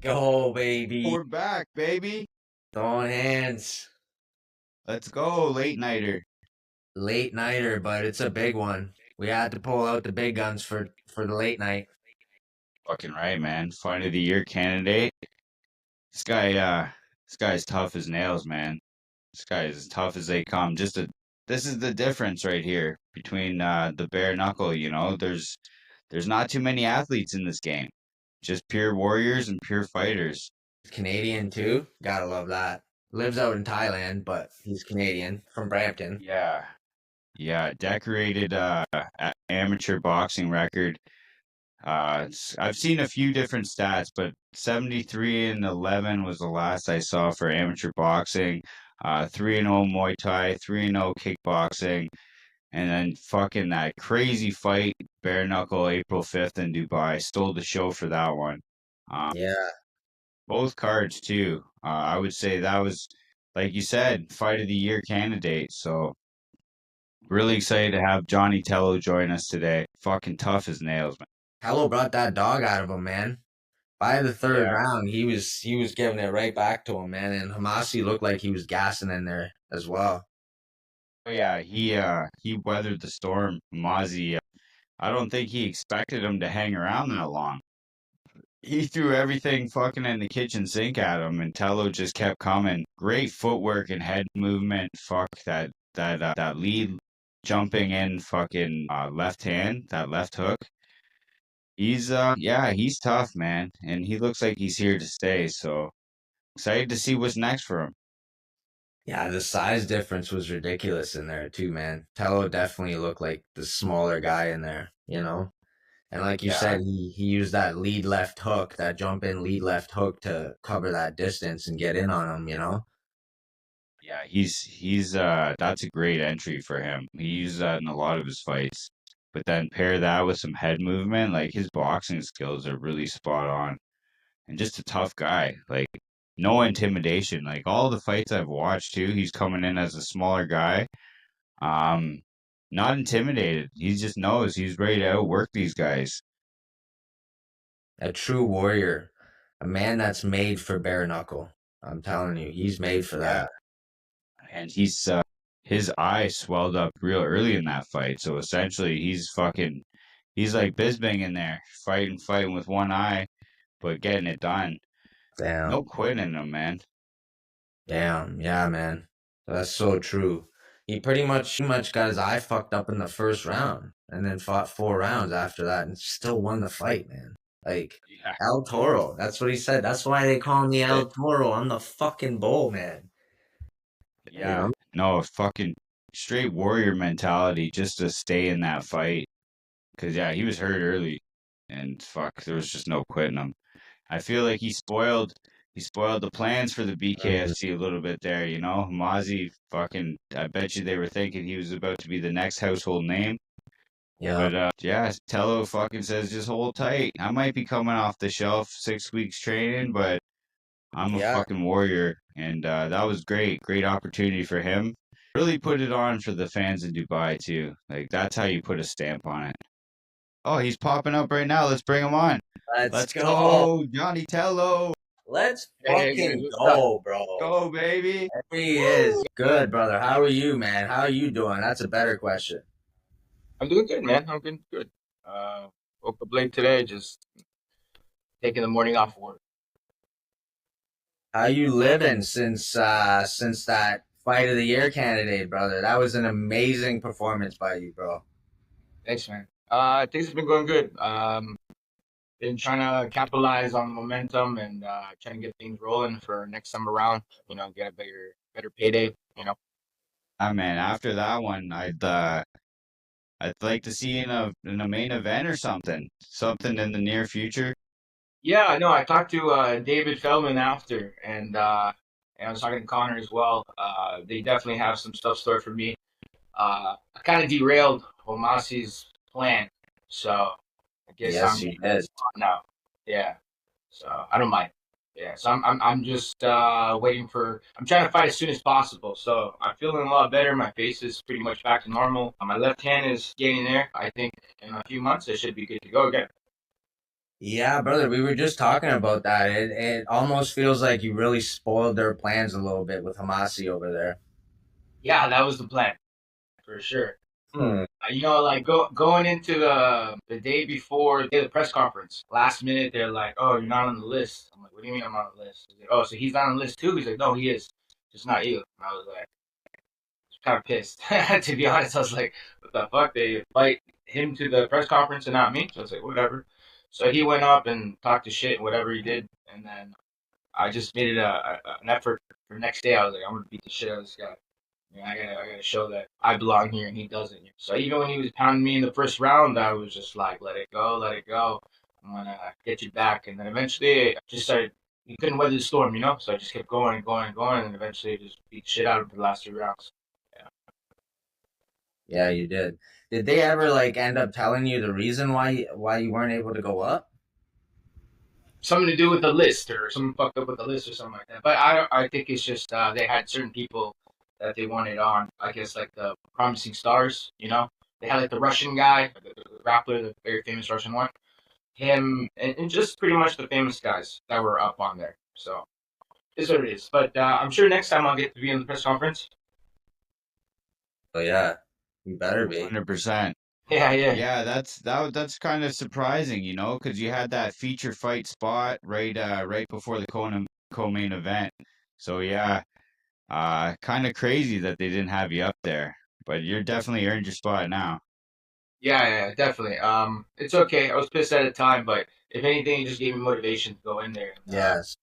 Go, baby. We're back, baby. Throwing hands. Let's go, late nighter. Late nighter, but it's a big one. We had to pull out the big guns for the late night. Fucking right, man. Fight of the year candidate. This guy, this guy's tough as nails, man. This guy is as tough as they come. This is the difference right here between the bare knuckle. There's not too many athletes in this game. Just pure warriors and pure fighters. Canadian too. Gotta love that. Lives out in Thailand, but he's Canadian from Brampton. Yeah, yeah. Decorated amateur boxing record. I've seen a few different stats, but 73 and 11 was the last I saw for amateur boxing. 3 and 0 Muay Thai, 3 and 0 kickboxing, and then fucking that crazy fight, bare knuckle, April 5th in Dubai. Stole the show for that one. Um, Yeah. both cards too. I would say that was, like you said, fight of the year candidate. So really excited to have Johnny Tello join us today. Fucking tough as nails, man. Tello brought that dog out of him, man. By the third Yeah. round, he was giving it right back to him, man. And Hamasi looked like he was gassing in there as well. Oh yeah, he weathered the storm. Mozzie, I don't think he expected him to hang around that long. He threw everything fucking in the kitchen sink at him, and Tello just kept coming. Great footwork and head movement. Fuck that lead jumping in fucking left hand, that left hook. He's tough, man, and he looks like he's here to stay. So excited to see what's next for him. Yeah, the size difference was ridiculous in there too, man. Tello definitely looked like the smaller guy in there. And like you Yeah, said, he used that lead left hook, that jump in lead left hook to cover that distance and get in on him. yeah, he's that's a great entry for him. He uses that in a lot of his fights. But then pair that with some head movement, like his boxing skills are really spot on. And just a tough guy. Like no intimidation. Like all the fights I've watched too, he's coming in as a smaller guy. Um, not intimidated. He just knows he's ready to outwork these guys. A true warrior, a man that's made for bare knuckle. I'm telling you, he's made for Yeah. that. And his eye swelled up real early in that fight. So essentially he's like Bisbing in there, fighting with one eye, but getting it done. No Damn, quitting in him, man. damn, yeah, man. That's so true. He pretty much got his eye fucked up in the first round, and then fought 4 rounds after that, and still won the fight, man. Like Yeah. El Toro. That's what he said. That's why they call him the El Toro. I'm the fucking bull, man. You Yeah. know? No, fucking straight warrior mentality just to stay in that fight. Cause yeah, he was hurt early and fuck, there was just no quitting him. I feel like he spoiled the plans for the Mhm. BKFC a little bit there, you know? Mozzie fucking I bet you they were thinking he was about to be the next household name. Yeah, But yeah, Tello fucking says just hold tight. I might be coming off the shelf 6 weeks training, but I'm a yeah. fucking warrior. And that was great. Great opportunity for him. Really put it on for the fans in Dubai too. Like that's how you put a stamp on it. Oh, he's popping up right now. Let's bring him on. Let's Let's go. go, Johnny Tello. Let's Hey guys, fucking what's up? go, bro. Go, baby. There he is. Woo! Good, brother. How are you, man? How are you doing? That's a better question. I'm doing good, man. I'm doing good. Uh, Woke up late today, just taking the morning off work. How you living since that fight of the year candidate, brother? That was an amazing performance by you, bro. Thanks, man. Things have been going good. Been trying to capitalize on momentum and trying to get things rolling for next summer round. Get a better payday. Ah man, after that one, I'd like to see you in a main event or something. Something in the near future. Yeah, I know. I talked to David Feldman after, and I was talking to Connor as well. They definitely have some stuff stored for me. I kind of derailed Homasi's plan, so I guess I'm Yes, you in that did. spot now. Yeah, so I don't mind. Yeah, so I'm just waiting for. I'm trying to fight as soon as possible. So I'm feeling a lot better. My face is pretty much back to normal. My left hand is getting there. I think in a few months I should be good to go again. Yeah, brother, we were just talking about that. It almost feels like you really spoiled their plans a little bit with Hamasi over there. Yeah, that was the plan for sure. Hmm. Like going into the day before the press conference, last minute they're like, "Oh, you're not on the list." I'm like, "What do you mean I'm not on the list?" He's like, "Oh, so he's not on the list too?" He's like, "No, he is, just not you." And I was like, kind of pissed. To be honest, I was like, "What the fuck?" They invite him to the press conference and not me. So I was like, "Whatever." So he went up and talked to shit, whatever he did, and then I just made it an effort for the next day. I was like, "I'm gonna beat the shit out of this guy." Yeah, I gotta show that I belong here and he doesn't. So even when he was pounding me in the first round, I was just like, let it go, let it go. I'm gonna get you back. And then eventually, I just started. He couldn't weather the storm, you know. So I just kept going and going and going, and eventually, just beat the shit out of him for the last 3 rounds. Yeah. Yeah, you did. Did they ever like end up telling you the reason why you weren't able to go up? Something to do with the list or something fucked up with the list or something like that. But I think it's just they had certain people that they wanted on. I guess like the promising stars, you know. They had like the Russian guy, the grappler, the very famous Russian one. Him and just pretty much the famous guys that were up on there. So it's what it is. But I'm sure next time I'll get to be in the press conference. Oh yeah, you better be. 100%. Yeah, yeah, Yeah, that's kind of surprising, because you had that feature fight spot right before the co-main event. So yeah, kind of crazy that they didn't have you up there, but you're definitely earned your spot now. yeah, definitely. It's okay. I was pissed at the time, but if anything, it just gave me motivation to go in there and Yes.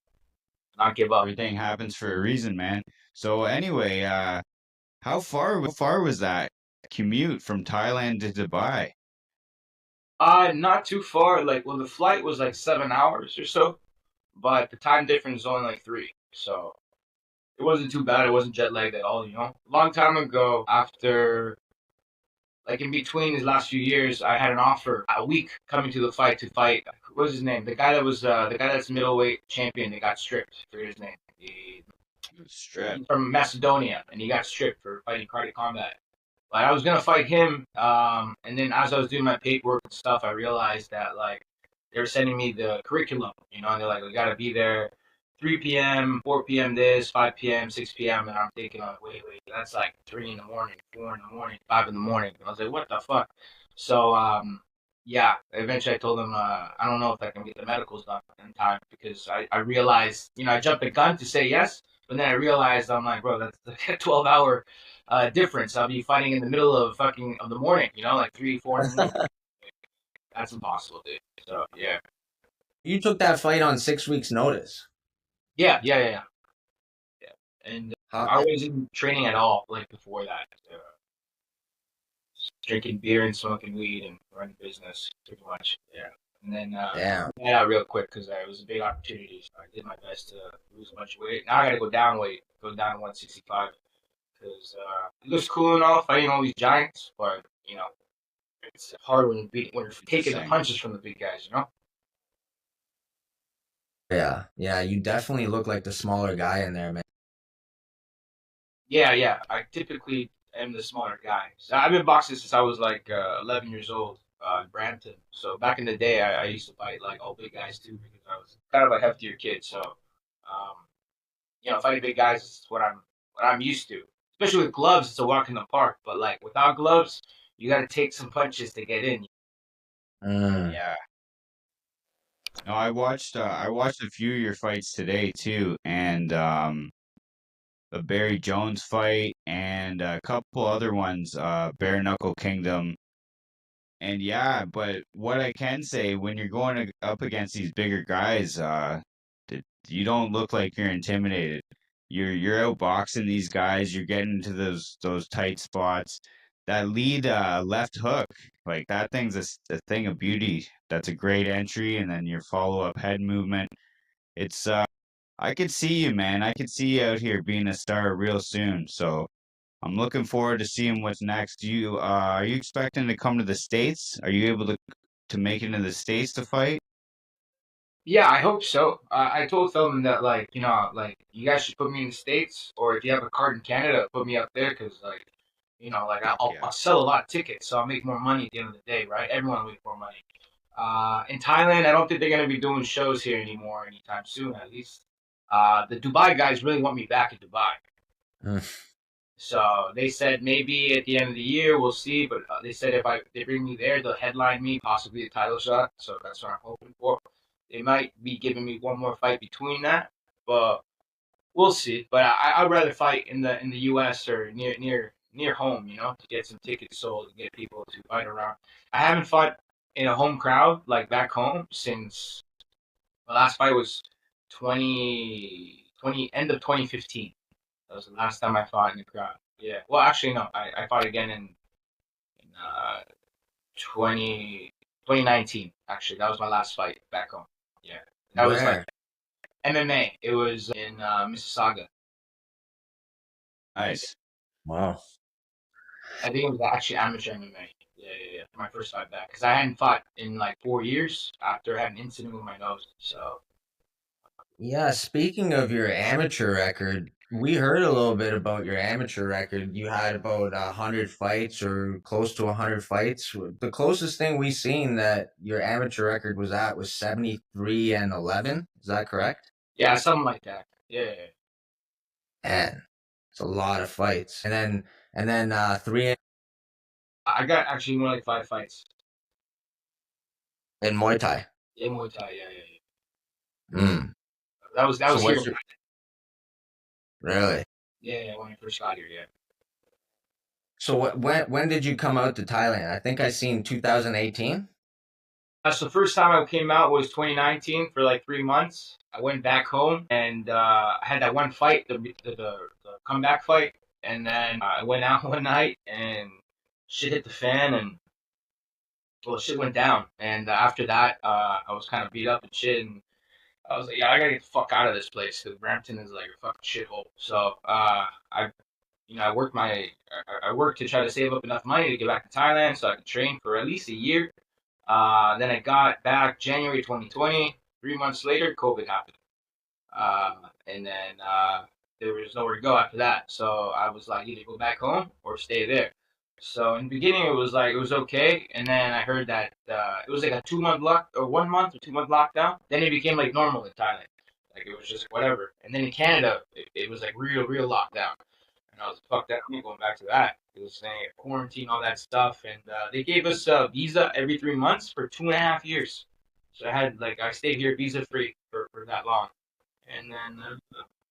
not give up. Everything happens for a reason, man. So anyway, how far was that commute from Thailand to Dubai? Not too far. Like, well, the flight was like 7 hours or so, but the time difference is only like three. So it wasn't too bad. It wasn't jet lagged at all. A long time ago, after like in between his last few years, I had an offer a week coming to the fight to fight. What was his name? The guy that was the guy that's middleweight champion. They got stripped. I forget his name. Strip. He's from Macedonia, and he got stripped for fighting cardiac combat. Like I was gonna fight him, and then as I was doing my paperwork and stuff, I realized that like they were sending me the curriculum, and they're like, we gotta be there 3 p.m., 4 p.m. this, 5 p.m., 6 p.m., and I'm thinking, like, wait, that's like 3 in the morning, 4 in the morning, 5 in the morning. And I was like, what the fuck? So, yeah, eventually I told them, I don't know if I can get the medicals done in time because I realized, I jumped the gun to say yes, but then I realized I'm like, bro, that's like a 12-hour difference. I'll be fighting in the middle of fucking of the morning, like 3, 4 in the morning. That's impossible, dude. So yeah, You took that fight on 6 weeks' notice. yeah. And How? I wasn't training at all like before that. Drinking beer and smoking weed and running business pretty much. Yeah. And then Damn. yeah, real quick because it was a big opportunity. So I did my best to lose a bunch of weight. Now I got to go down weight, go down to 165 because it looks cool and all fighting all these giants, but it's hard when you're taking the Interesting. punches from the big guys. Yeah. Yeah. You definitely look like the smaller guy in there, man. Yeah. I typically am the smaller guy. So I've been boxing since I was like 11 years old in Brampton. So back in the day, I used to fight like all big guys too because I was kind of a heftier kid. So, fighting big guys is what I'm used to. Especially with gloves, it's a walk in the park. But like without gloves, you got to take some punches to get in. Mm. Yeah. No, I watched a few of your fights today too, and the Barry Jones fight and a couple other ones, Bare Knuckle Kingdom. And yeah, but what I can say when you're going up against these bigger guys, you don't look like you're intimidated. You're outboxing these guys. You're getting into those tight spots. That lead left hook, like that thing's a thing of beauty. That's a great entry, and then your follow up head movement. It's I could see you, man. I could see you out here being a star real soon. So I'm looking forward to seeing what's next. Are you expecting to come to the States? Are you able to make it to the States to fight? Yeah, I hope so. I told Feldman that like you guys should put me in the States, or if you have a card in Canada, put me up there because like Fuck I'll yeah. I'll sell a lot of tickets, so I'll make more money at the end of the day, right? Everyone will make more money. In Thailand, I don't think they're gonna be doing shows here anymore anytime soon. At least, the Dubai guys really want me back in Dubai. So they said maybe at the end of the year we'll see. But they said if they bring me there, they'll headline me, possibly a title shot. So that's what I'm hoping for. They might be giving me one more fight between that, but we'll see. But I'd rather fight in the U.S. or near home, to get some tickets sold and get people to fight around. I haven't fought in a home crowd like back home since my last fight was 2020 end of 2015. That was the last time I fought in the crowd. Yeah. Well, actually, no. I fought again in 20, 2019. Actually, that was my last fight back home. Yeah. That was like Where? MMA. It was in Mississauga. Nice. Wow. I think it was actually amateur MMA. Yeah, yeah, yeah. My first fight back because I hadn't fought in like 4 years after I had an incident with my nose. So Yeah, speaking of your amateur record, we heard a little bit about your amateur record. You had about 100 fights or close to 100 fights. The closest thing we seen that your amateur record was at was 73-11. Is that correct? yeah, something like that. Yeah, yeah, yeah. Man, it's a lot of fights. And then three I got actually more like 5 fights in Muay Thai. in Muay Thai. Yeah, yeah, yeah. Mm. That So was here. what's your really? Yeah, yeah, when I first got here. Yeah. So when did you come out to Thailand? I think I seen 2018. That's the first time I came out was 2019 for like 3 months. I went back home and I had that one fight, the comeback fight, and then I went out one night and shit hit the fan and well, shit went down. And after that, I was kind of beat up and shit, and I was like, yeah, I gotta get the fuck out of this place because Brampton is like a fucking shithole. So I worked I worked to try to save up enough money to get back to Thailand so I could train for at least a year. Then I got back January 2020. 3 months later, COVID happened. And then there was nowhere to go after that. So I was like, either go back home or stay there. So in the beginning, it was like, it was okay. And then I heard that it was like a 2 month lock or 1 month or 2 month lockdown. Then it became like normal in Thailand. Like it was just whatever. And then in Canada, it was like real lockdown. And I was like, fuck that, I'm not going back to that. It was saying quarantine, all that stuff. And they gave us a visa every 3 months for 2.5 years. So I stayed here visa free for that long. And then,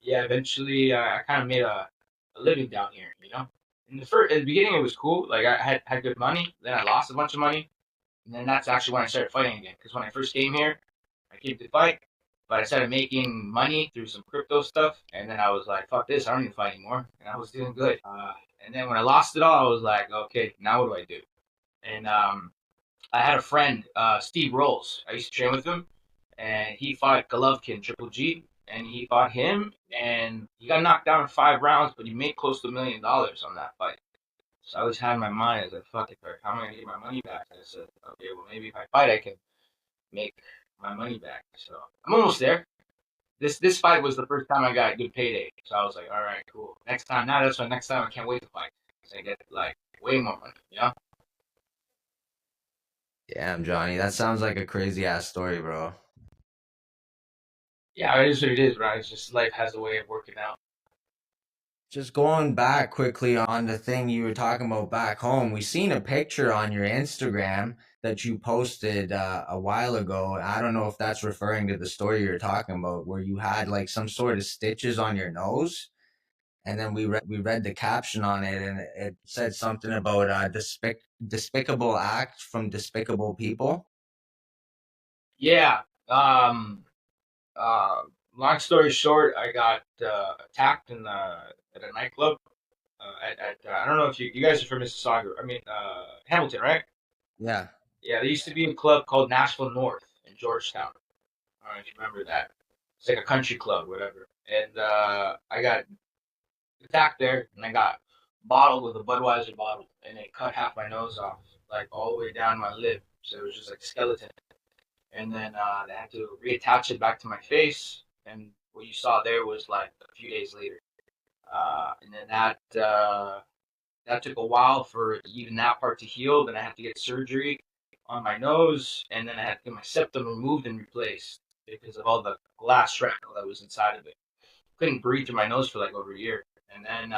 yeah, eventually I kind of made a living down here. In the beginning, it was cool. Like I had good money. Then I lost a bunch of money. And then that's actually when I started fighting again. Because when I first came here, I came to fight, but I started making money through some crypto stuff. And then I was like, fuck this, I don't need to fight anymore. And I was doing good. And then when I lost it all, I was like, okay, now what do I do? And I had a friend, Steve Rolls. I used to train with him, and he fought Golovkin, Triple G, and he fought him, and he got knocked down in 5 rounds, but he made close to $1 million on that fight. So I was had in my mind, I was like, fuck it, how am I gonna get my money back? And I said, okay, well maybe if I fight, I can make my money back. So I'm almost there. This fight was the first time I got a good payday. So I was like, all right, cool. Next time, now that's why next time I can't wait to fight. Because I get like way more money. Damn, Johnny, that sounds like a crazy ass story, bro. Yeah, it is what it is, right? It's just life has a way of working out. Just going back quickly on the thing you were talking about back home, we seen a picture on your Instagram that you posted a while ago. I don't know if that's referring to the story you're talking about, where you had like some sort of stitches on your nose, and then we read the caption on it, and it said something about despicable act from despicable people. Yeah. Um. Uh. Long story short, I got attacked at a nightclub. I don't know if you guys are from Mississauga. I mean, Hamilton, right? Yeah. Yeah, there used to be a club called Nashville North in Georgetown. I don't know if you remember that. It's like a country club, whatever. And I got attacked there, and I got bottled with a Budweiser bottle, and it cut half my nose off, like all the way down my lip. So it was just like skeleton. And then they had to reattach it back to my face, and what you saw there was like a few days later. And then that took a while for even that part to heal. Then I had to get surgery on my nose, and then I had to get my septum removed and replaced because of all the glass shrapnel that was inside of it. Couldn't breathe through my nose for like over a year. And then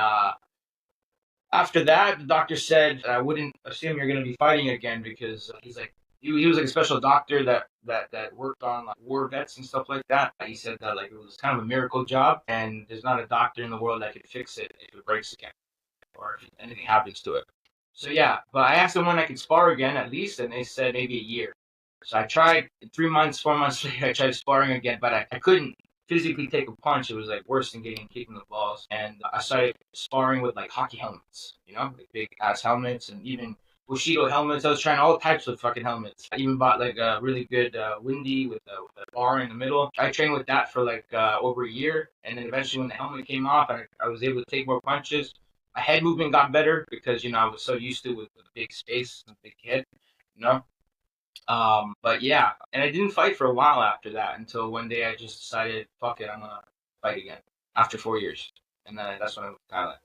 after that, the doctor said I wouldn't assume you're going to be fighting again because he's like, he was like a special doctor that worked on like war vets and stuff like that. He said that like it was kind of a miracle job, and there's not a doctor in the world that could fix it if it breaks again or if anything happens to it. So yeah, but I asked them when I could spar again at least, and they said maybe a year. So I tried 3 months, 4 months later, I tried sparring again, but I couldn't physically take a punch. It was like worse than getting kicked in the balls. And I started sparring with like hockey helmets, you know, like big ass helmets and even Bushido helmets. I was trying all types of fucking helmets. I even bought like a really good windy with a bar in the middle. I trained with that for like over a year. And then eventually when the helmet came off, I was able to take more punches. My head movement got better because, you know, I was so used to it with the big space and big head, you know. But yeah, and I didn't fight for a while after that until one day I just decided, fuck it, I'm gonna fight again after 4 years, and then that's when I went to Thailand.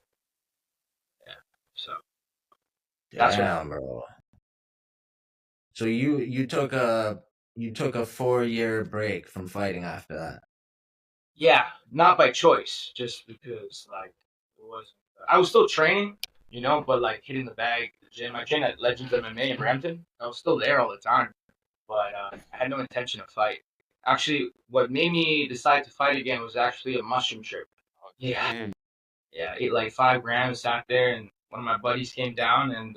Yeah, so that's what Damn, happened. bro. So you took a 4 year break from fighting after that. Yeah, not by choice, just because like it was. I was still training, you know, but like hitting the bag, the gym. I trained at Legends MMA in Brampton. I was still there all the time, but I had no intention of fight. Actually, what made me decide to fight again was actually a mushroom trip. Yeah, Okay. yeah, ate like 5 grams, sat there, and one of my buddies came down and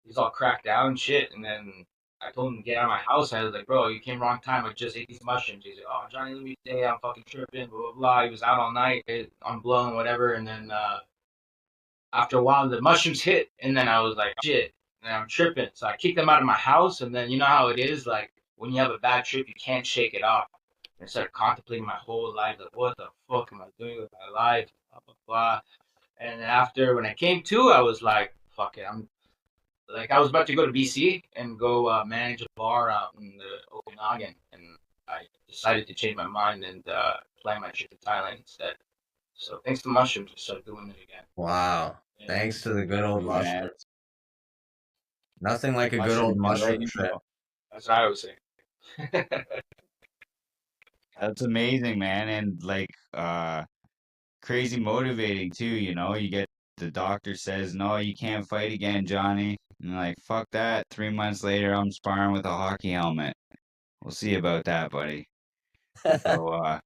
he's all cracked out and shit. And then I told him to get out of my house. I was like, bro, you came wrong time. I just ate these mushrooms. He's like, oh, Johnny, let me stay. I'm fucking tripping, blah, blah, blah. He was out all night on blow and whatever. And then after a while, the mushrooms hit. And then I was like, shit, and I'm tripping. So I kicked him out of my house. And then you know how it is? Like, when you have a bad trip, you can't shake it off. And I started contemplating my whole life. Like, what the fuck am I doing with my life? Blah, blah, blah. And after when I came to, I was like, "Fuck it!" I'm like, I was about to go to BC and go manage a bar out in the Okanagan, and I decided to change my mind and plan my trip to Thailand instead. So thanks to mushrooms, I started doing it again. Wow. Yeah, Thanks to the good old Man, mushroom. Nothing like a good mushroom old can let mushroom you trip. know. that's what I was saying. That's amazing, man. And like crazy motivating too, you know. You get the doctor says, no, you can't fight again, Johnny. And you're like, fuck that. 3 months later, I'm sparring with a hockey helmet. We'll see about that, buddy. So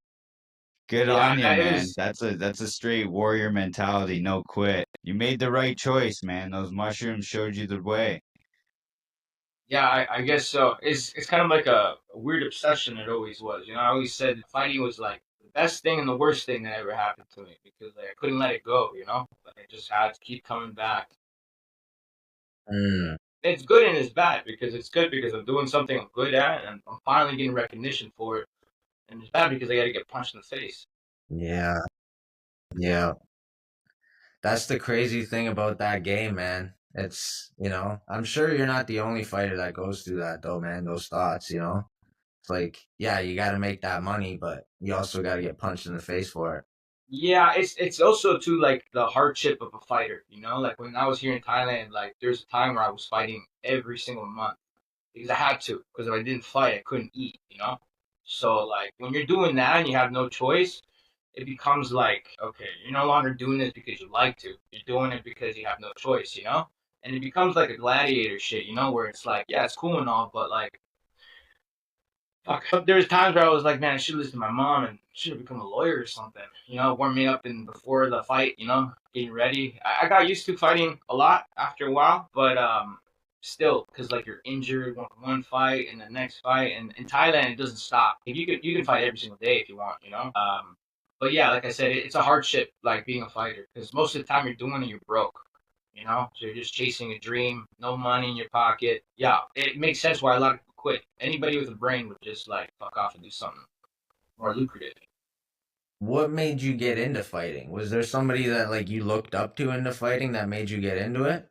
good Yeah, on you, it man. was. That's a straight warrior mentality, no quit. You made the right choice, man. Those mushrooms showed you the way. Yeah, I guess so. It's kind of like a weird obsession. It always was. You know, I always said fighting was like the best thing and the worst thing that ever happened to me because like, I couldn't let it go. You know, like, I just had to keep coming back. Mm, It's good and it's bad because it's good because I'm doing something I'm good at and I'm finally getting recognition for it. And it's bad because I got to get punched in the face. yeah, yeah. That's the crazy thing about that game, man. I'm sure you're not the only fighter that goes through that though, man. Those thoughts, It's like, yeah, you got to make that money, but you also got to get punched in the face for it. Yeah, it's also too like the hardship of a fighter. You know, like when I was here in Thailand, like there's a time where I was fighting every single month because I had to. Because if I didn't fight, I couldn't eat. You know, so like when you're doing that and you have no choice, it becomes like okay, you're no longer doing this because you like to. You're doing it because you have no choice. You know, and it becomes like a gladiator shit. You know, where it's like yeah, it's cool and all, but like fuck. There's times where I was like, man, I should listen to my mom and should have become a lawyer or something. You know, warm me up in before the fight. You know, getting ready. I got used to fighting a lot after a while, but still, because like you're injured one fight and the next fight, and in Thailand it doesn't stop. You can fight every single day if you want. You know. But yeah, like I said, it's a hardship like being a fighter because most of the time you're doing it, you're broke. You know, so you're just chasing a dream, no money in your pocket. Yeah, it makes sense why a lot of people quit. Anybody with a brain would just like fuck off and do something more lucrative. What made you get into fighting? Was there somebody that like you looked up to into fighting that made you get into it?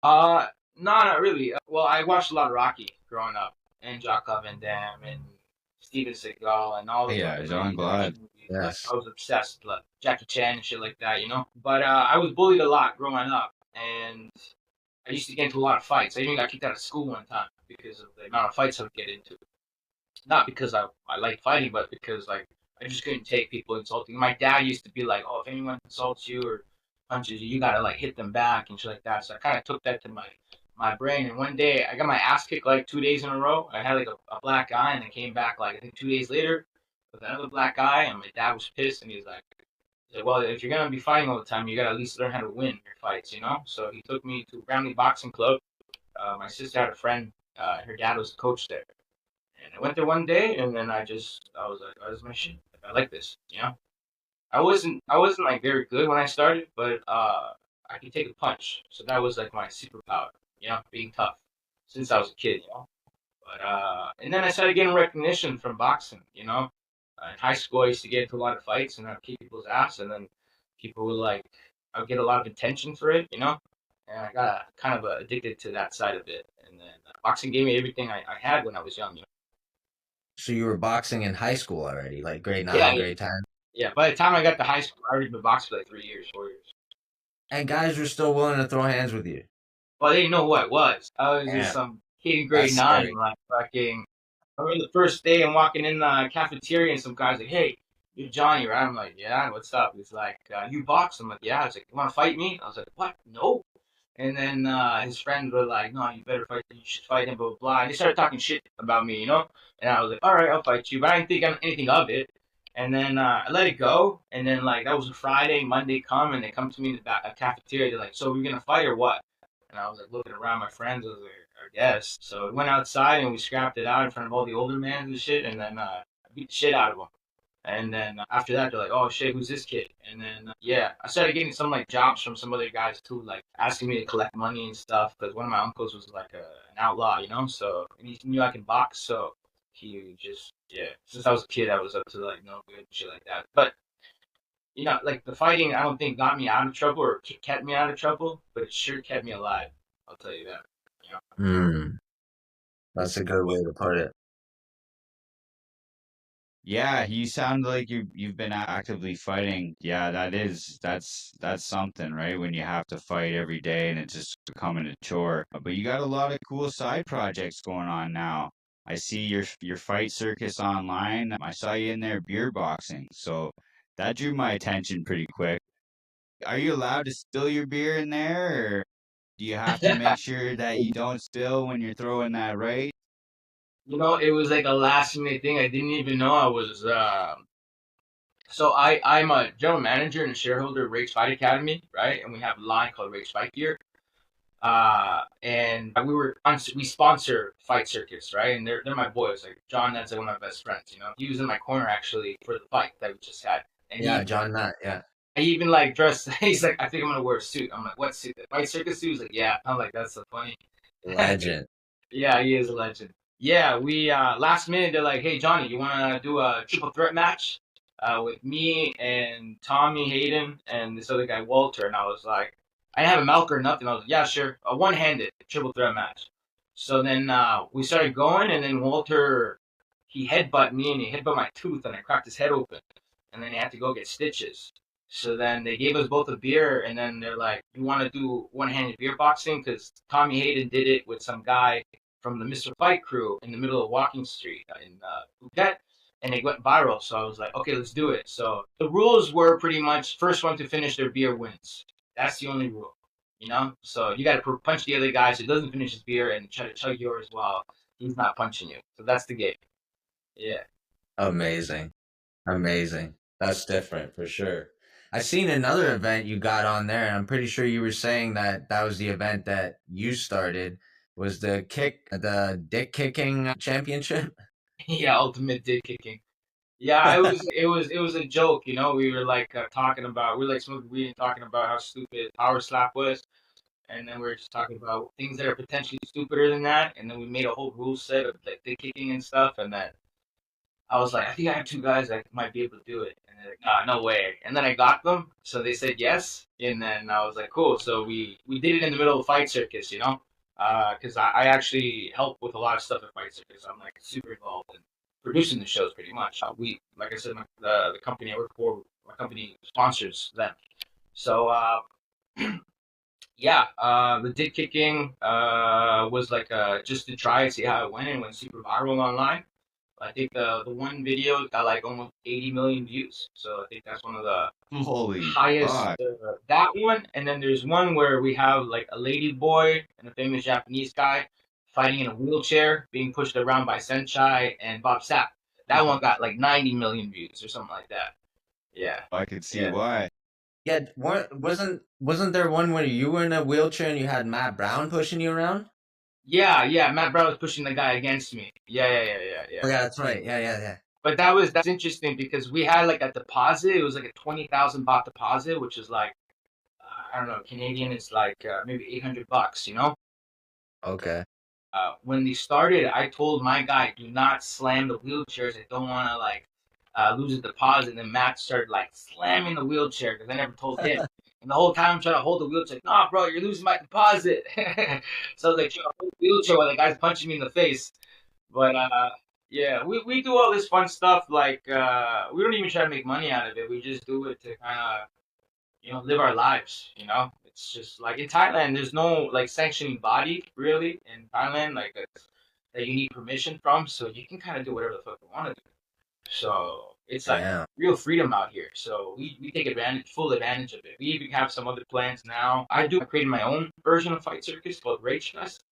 Uh, no, not really. Well, I watched a lot of Rocky growing up, and Jacques Van Damme, and Steven Seagal, and all the Yeah, fucking Jean Randy Glad. action movies. Like Yes. I was obsessed, like Jackie Chan and shit like that, you know. But I was bullied a lot growing up, and I used to get into a lot of fights. I even got kicked out of school one time. because of the amount of fights I would get into. Not because I like fighting, but because like I just couldn't take people insulting. My dad used to be like, "Oh, if anyone insults you or punches you, you gotta like hit them back and shit like that." So I kind of took that to my brain. And one day I got my ass kicked like 2 days in a row. I had like a black eye, and I came back like I think 2 days later with another black eye. And my dad was pissed, and he's like, "Well, if you're gonna be fighting all the time, you gotta at least learn how to win your fights, you know." So he took me to Grounding Boxing Club. My sister had a friend. Her dad was the coach there. And I went there one day, and then I was like, "Oh, this is my shit. Like, I like this." You know, I wasn't like very good when I started, but I could take a punch, so that was like my superpower. You know, being tough since I was a kid. You know, but and then I started getting recognition from boxing. You know, in high school I used to get into a lot of fights, and I'd kick people's ass, and then people would like I would get a lot of attention for it. You know, and I got kind of addicted to that side of it. And then boxing gave me everything I had when I was young. You know? So you were boxing in high school already, like grade Yeah, 9, grade 10, yeah. By the time I got to high school, I already been boxing for like 3 years, 4 years. and guys were still willing to throw hands with you. Well, they didn't know who I was. I was just Damn, some kid in grade that's nine, scary. like fucking. I remember the first day I'm walking in the cafeteria and some guy's like, "Hey, you're Johnny, right?" I'm like, "Yeah, what's up?" He's like, "You box?" I'm like, "Yeah." He's like, "You want to fight me?" I was like, "What? No." And then his friends were like, "No, you better fight. You should fight him." Blah blah blah. And they started talking shit about me, you know. And I was like, "All right, I'll fight you," but I didn't think anything of it. And then I let it go. And then like that was a Friday, Monday come, and they come to me in the cafeteria. They're like, "So we're gonna fight or what?" And I was like looking around my friends. I was like, "I guess." So we went outside and we scrapped it out in front of all the older men and shit. And then I beat the shit out of them. And then after that, they're like, "Oh shit, who's this kid?" And then yeah, I started getting some like jobs from some other guys too, like asking me to collect money and stuff. Because one of my uncles was like an outlaw, you know. So and he knew I could box, so he just yeah. Since I was a kid, I was up to like no good and shit like that. But you know, like the fighting, I don't think got me out of trouble or kept me out of trouble, but it sure kept me alive. I'll tell you that. You know. Hmm, that's a good way to put it. Yeah, you sound like you've been actively fighting. Yeah, that's something, right? When you have to fight every day and it's just becoming a chore. But you got a lot of cool side projects going on now. I see your fight circus online. I saw you in there beer boxing, so that drew my attention pretty quick. Are you allowed to spill your beer in there, or do you have to make sure that you don't spill when you're throwing that right? You know, it was like a last minute thing. I didn't even know I was. So I'm a general manager and a shareholder of Rake's Fight Academy, right? And we have a line called Rake's Fight Gear. And we sponsor Fight Circus, right? And they're my boys. Like John, that's like one of my best friends. You know, he was in my corner actually for the fight that we just had, and Yeah, John Matt, yeah. he even like dressed. He's like, "I think I'm gonna wear a suit." I'm like, "What suit? The Fight Circus suit?" He's like, "Yeah." I'm like, "That's so funny." Legend. Yeah, he is a legend. Yeah, we last minute they're like, "Hey Johnny, you wanna do a triple threat match with me and Tommy Hayden and this other guy Walter?" And I was like, I didn't have a milk or nothing. I was like, "Yeah, sure, a one-handed triple threat match." So then we started going, and then Walter he headbutt me and he headbutt my tooth, and I cracked his head open, and then he had to go get stitches. So then they gave us both a beer, and then they're like, "You want to do one-handed beer boxing?" Because Tommy Hayden did it with some guy from the Mr. Fight crew in the middle of Walking Street in Phuket, and it went viral. So I was like, "Okay, let's do it." So the rules were pretty much first one to finish their beer wins. That's the only rule, you know. So you got to punch the other guy so he doesn't finish his beer and try to chug yours while he's not punching you. So that's the game. Yeah. Amazing. Amazing. That's different for sure. I seen another event you got on there, and I'm pretty sure you were saying that that was the event that you started. Was the dick kicking championship? Yeah, ultimate dick kicking. Yeah, it was a joke, you know. We were like talking about we were like smoking weed and talking about how stupid Power Slap was, and then we were just talking about things that are potentially stupider than that, and then we made a whole rule set of like dick kicking and stuff, and then I was like, I think I have two guys that might be able to do it. And they're like, nah, no way. And then I got them. So they said yes. And then I was like, cool. So we did it in the middle of Fight Circus, you know? Because I actually help with a lot of stuff at Fight Circus. I'm like super involved in producing the shows pretty much. Like I said, the company I work for, my company sponsors them. So Yeah, the dick kicking was like just to try and see how it went and went super viral online. I think the one video got like almost 80 million views. So I think that's one of the Holy highest fuck! that one. And then there's one where we have like a lady boy and a famous Japanese guy fighting in a wheelchair, being pushed around by Senchai and Bob Sapp. That one got like 90 million views or something like that. Yeah, I could see yeah, why. Yeah, wasn't there one where you were in a wheelchair and you had Matt Brown pushing you around? yeah. Matt Brown was pushing the guy against me. Oh Yeah. yeah, that's right. Yeah. But that's interesting because we had like a deposit. It was like a 20,000 baht deposit, which is like I don't know, Canadian is like maybe $800, you know. Okay. When they started, I told my guy, do not slam the wheelchairs. I don't want to like lose a deposit. And then Matt started like slamming the wheelchair because I never told him. And the whole time I'm trying to hold the wheelchair, nah, bro, you're losing my deposit. So I was like, trying to hold the wheelchair while the guy's punching me in the face. But yeah, we do all this fun stuff. Like we don't even try to make money out of it. We just do it to kind of live our lives. It's just like in Thailand, there's no like sanctioning body really in Thailand, like that you need permission from, so you can kind of do whatever the fuck you want to do. So it's like Damn. real freedom out here. So we take full advantage of it. We even have some other plans now. I created my own version of Fight Circus called Rage Fest.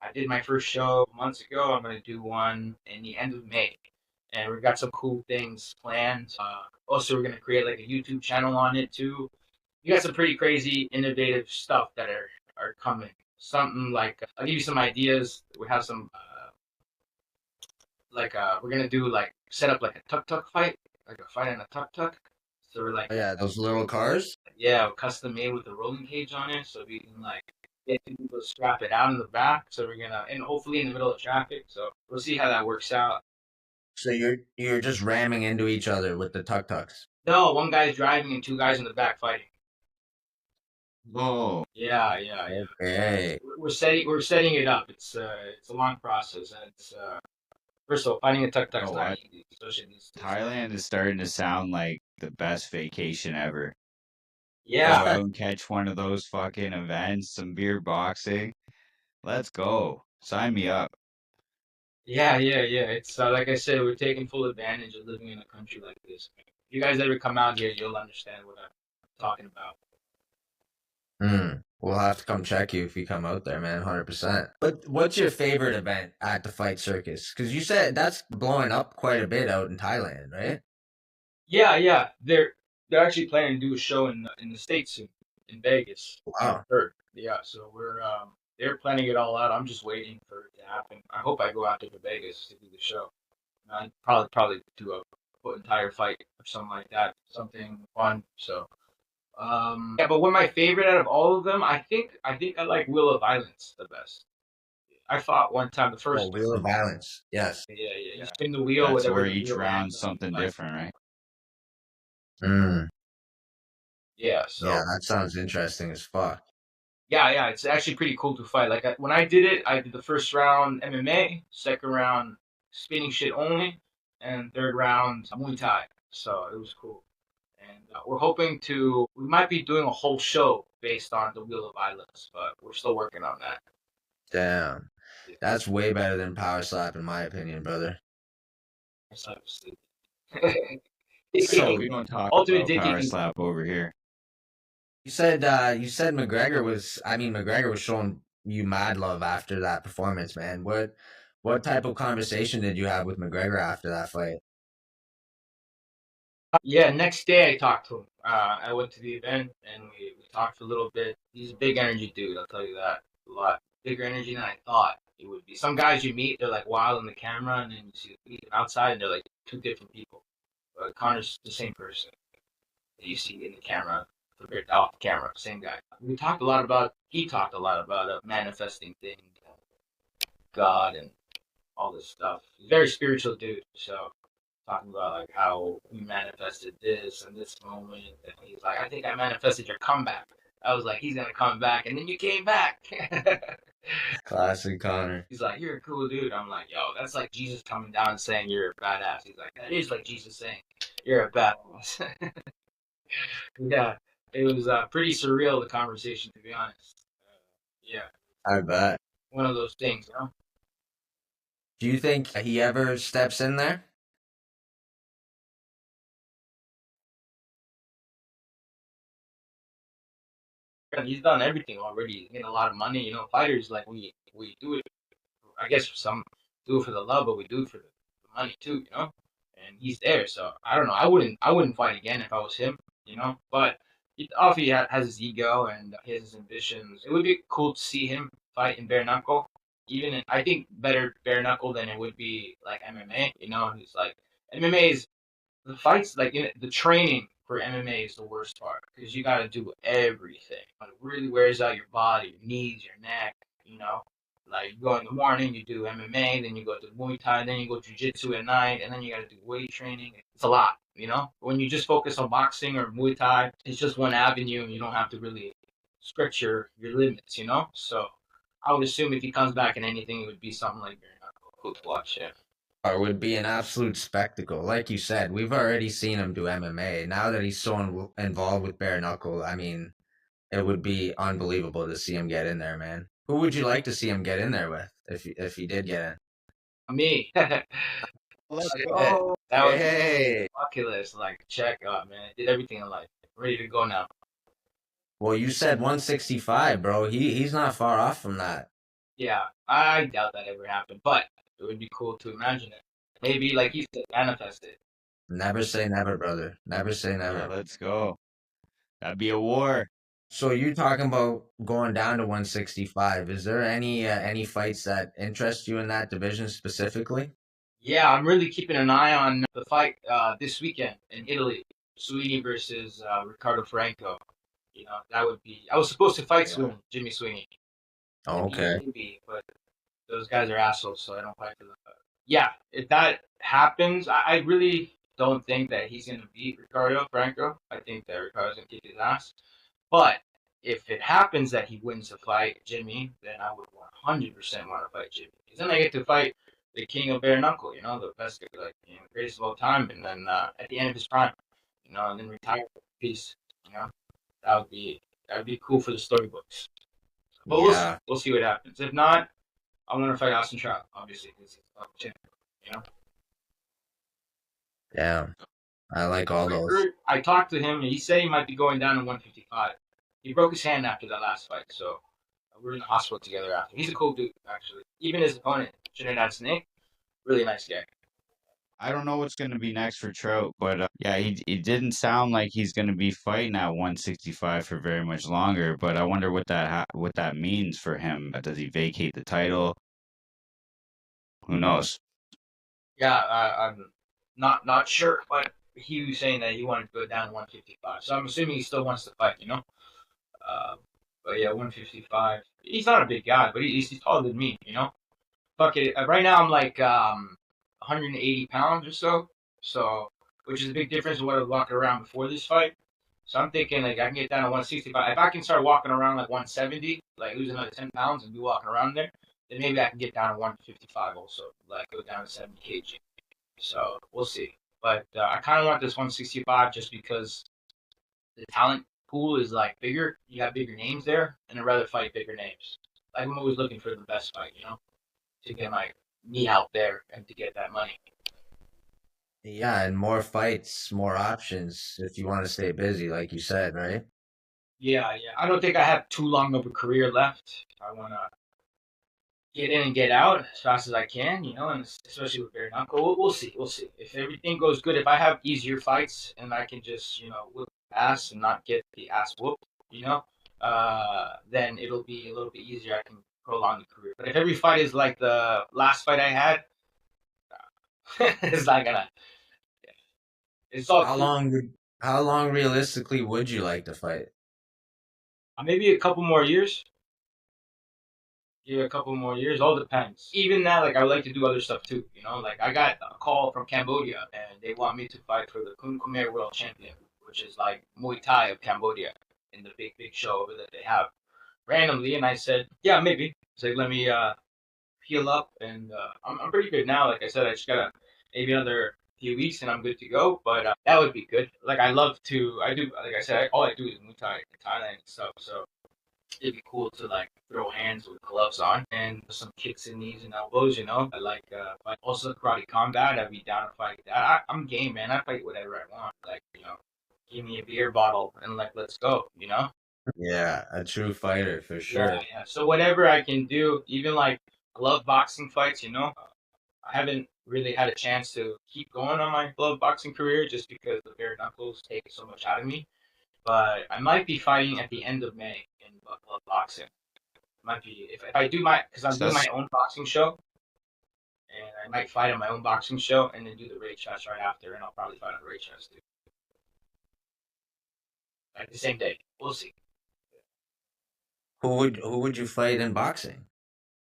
I did my first show months ago. I'm gonna do one in the end of May, and we've got some cool things planned. Also, we're gonna create like a YouTube channel on it too. You got some pretty crazy, innovative stuff that are coming. Something like I'll give you some ideas. We have some we're gonna do like set up like a tuk tuk fight, like a fight in a tuk tuk. So we're like Oh yeah, those little cars. yeah, custom made with a rolling cage on it, so we can like get people to strap it out in the back. So we're gonna and hopefully in the middle of traffic. So we'll see how that works out. So you're just ramming into each other with the tuk tuks. No, one guy's driving and two guys in the back fighting. Oh, Yeah. Okay. We're setting it up. It's a long process, and it's first of all finding a tuk you know tuk's not what? easy, especially these days. Thailand is starting to sound like the best vacation ever. Go Yeah, out and catch one of those fucking events, some beer boxing. Let's go. Sign me up. yeah. It's like I said, we're taking full advantage of living in a country like this. If you guys ever come out here, you'll understand what I'm talking about. We'll have to come check you if you come out there, man. 100%. But what's your favorite event at the Fight Circus? Because you said that's blowing up quite a bit out in Thailand, right? Yeah. They're actually planning to do a show in the states soon, in Vegas. I Wow. heard. Yeah, so they're planning it all out. I'm just waiting for it to happen. I hope I go out there to Vegas to do the show. I'd probably do a foot and tire fight or something like that, something fun. So yeah, but one of my favorite out of all of them, I think I like Wheel of Violence the best. I fought one time, the Oh, first. Wheel of Violence. Yes. Yeah. You Yeah. spin the wheel, That's whatever where the each wheel lands round's on. something Like, different, right? Mm. yeah, Yeah, so that sounds interesting as fuck. yeah, it's actually pretty cool to fight. Like when I did it, I did the first round MMA, second round spinning shit only, and third round Muay Thai. So it was cool. And we're hoping we might be doing a whole show based on the Wheel of Violence, but we're still working on that. Damn. Yeah. That's way better than Power Slap, in my opinion, brother. So, Yeah, So we don't talk ultimate about dick power kicking. slap over here. you said McGregor was showing you mad love after that performance, man. What type of conversation did you have with McGregor after that fight? Yeah, next day I talked to him. I went to the event and we talked for a little bit. He's a big energy dude, I'll tell you that. A lot bigger energy than I thought he would be. Some guys you meet, they're like wild on the camera, and then you meet them outside, and they're like two different people. But Connor's the same person that you see in the camera compared to off the camera, same guy. He talked a lot about manifesting things, God, and all this stuff. He's a very spiritual dude, so talking about like how we manifested this and this moment, and he's like, I think I manifested your comeback. I was like, he's gonna come back, and then you came back. Classic Connor. He's like, you're a cool dude. I'm like, yo, that's like Jesus coming down and saying you're a badass. He's like, that is like Jesus saying you're a badass. Yeah, it was pretty surreal the conversation, to be honest. Yeah, I bet. one of those things, you know. Do you think he ever steps in there? And he's done everything already. He's getting a lot of money. You know, fighters like we do it. I guess some do it for the love, but we do it for the money too. You know, and he's there. So I don't know. I wouldn't fight again if I was him. You know, but he obviously has his ego and he has his ambitions. It would be cool to see him fight in bare knuckle. I think better bare knuckle than it would be like MMA. You know, it's like MMA is the fights, like the training for MMA is the worst part because you got to do everything. It really wears out your body, your knees, your neck. You know, like you go in the morning, you do MMA, then you go to Muay Thai, then you go Jiu-Jitsu at night, and then you got to do weight training. It's a lot, you know. When you just focus on boxing or Muay Thai, it's just one avenue, and you don't have to really stretch your limits, you know. So I would assume if he comes back in anything, it would be something like bare knuckle. Cool to watch, yeah. Or would be an absolute spectacle. Like you said, we've already seen him do MMA. Now that he's so involved with bare knuckle, I mean, it would be unbelievable to see him get in there, man. Who would you like to see him get in there with if he did get Me. Let's in? Shit, go. that was Hey. bucket list. Like, check up, man. I did everything in life. Ready to go now. Well, you said 165, bro. He's not far off from that. Yeah, I doubt that ever happened, but it would be cool to imagine it. Maybe, like you said, manifest it. Never say never, brother. Never say Yeah, never. let's go. That'd be a war. So you talking about going down to 165? Is there any fights that interest you in that division specifically? Yeah, I'm really keeping an eye on the fight this weekend in Italy. Sweeney versus Ricardo Franco. You know, that would be. I was supposed to fight Yeah. Jimmy Sweeney. Oh, okay. Maybe, but those guys are assholes, so I don't fight for them. Yeah, if that happens, I really don't think that he's going to beat Ricardo Franco. I think that Ricardo's going to kick his ass. But if it happens that he wins the fight, Jimmy, then I would 100% want to fight Jimmy. Because then I get to fight the king of bare knuckle, you know, the best, like, you know, greatest of all time, and then at the end of his prime, you know, and then retire. Peace, you know, that would be cool for the storybooks. But Yeah. we'll see what happens. If not, I want to fight Austin Trout, obviously, because he's a champion. You know, Damn. I like all those. I talked to him, and he said he might be going down to 155. He broke his hand after that last fight, so we're in the hospital together after. He's a cool dude, actually. Even his opponent, Trinidad Snake, really nice guy. I don't know what's going to be next for Trout, but yeah, he didn't sound like he's going to be fighting at 165 for very much longer. But I wonder what that means for him. Does he vacate the title? Who knows? Yeah, I'm not sure, but he was saying that he wanted to go down to 155. So I'm assuming he still wants to fight, you know. Uh, but yeah, 155. He's not a big guy, but he's taller than me, you know. Fuck it. Right now I'm like 180 pounds or so. So, which is a big difference from what I was walking around before this fight. So I'm thinking like I can get down to 165. If I can start walking around like 170, like lose another 10 pounds and be walking around there, then maybe I can get down to 155 also, like go down to 70 kg. So we'll see. But I kind of want this 165 just because the talent pool is like bigger. You got bigger names there, and I'd rather fight bigger names. Like I'm always looking for the best fight, you know, to get my me out there and to get that money. Yeah, and more fights, more options if you want to stay busy, like you said, right? Yeah, yeah. I don't think I have too long of a career left. I want to get in and get out as fast as I can, you know, and especially with bare knuckle. We'll see. We'll see. If everything goes good, if I have easier fights and I can just, you know, whip ass and not get the ass whooped, you know, then it'll be a little bit easier. I can prolong the career. But if every fight is like the last fight I had, it's not gonna. It's all How cool. long would how long realistically would you like to fight? Maybe a couple more years. Yeah, a couple more years. All depends. Even that, like I would like to do other stuff too. You know, like I got a call from Cambodia, and they want me to fight for the Kun Khmer World Champion, which is like Muay Thai of Cambodia, in the big show over that they have randomly. And I said, yeah, maybe. It's like let me heal up, and I'm pretty good now. Like I said, I just gotta maybe another few weeks, and I'm good to go. But that would be good. Like I love to. I do. Like I said, all I do is Muay Thai in Thailand and stuff. So It'd be cool to like throw hands with gloves on and some kicks and knees and elbows. I like but also karate combat. I'd be down to fight that. I'm game, man. I fight whatever I want. Like give me a beer bottle and like let's go. Yeah, a true fighter for Yeah, sure. yeah. So whatever I can do, even like glove boxing fights. I haven't really had a chance to keep going on my glove boxing career just because the bare knuckles take so much out of me. But I might be fighting at the end of May in glove boxing. Might be if I do because I'm doing my That's own boxing show, and I might fight on my own boxing show and then do the rage fest right after, and I'll probably fight on the rage fest too, like the same day. We'll see. Who would you fight in boxing?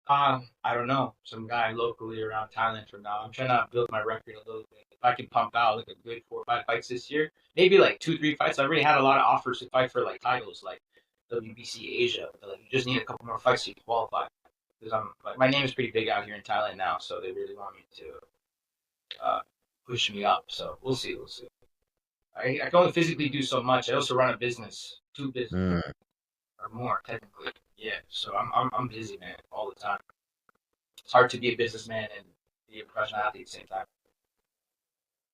I don't know. Some guy locally around Thailand for now. I'm trying to build my record a little bit. If I can pump out like a good 4 or 5 fights this year, maybe like 2, 3 fights. I already had a lot of offers to fight for like titles, like WBC Asia. But, like, you just need a couple more fights to qualify. Because I'm like my name is pretty big out here in Thailand now, so they really want me to push me up. So we'll see. We'll see. I can only physically do so much. I also run a business, two business Mm. or more technically. Yeah. So I'm busy, man, all the time. It's hard to be a businessman and be a professional athlete at the same time.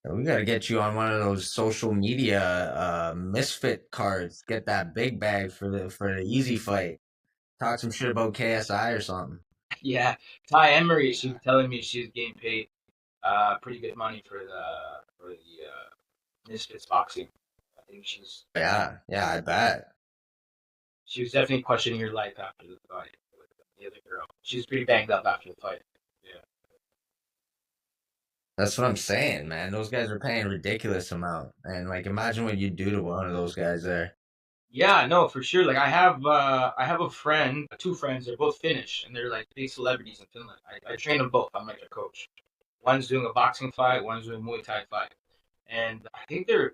We gotta get you on one of those social media misfit cards. Get that big bag for the easy fight. Talk some shit about KSI or something. Yeah. Ty Emery, she was telling me she was getting paid pretty good money for the Misfits boxing. I think Yeah, yeah, I bet. she was definitely questioning her life after the fight with the other girl. She was pretty banged up after the fight. Yeah. That's what I'm saying, man. Those guys are paying ridiculous amount, and like, imagine what you do to one of those guys there. Yeah, no, for sure. Like I have a friend, two friends. They're both Finnish, and they're like big celebrities in Finland. I train them both. I'm like their coach. One's doing a boxing fight. One's doing a Muay Thai fight. And I think the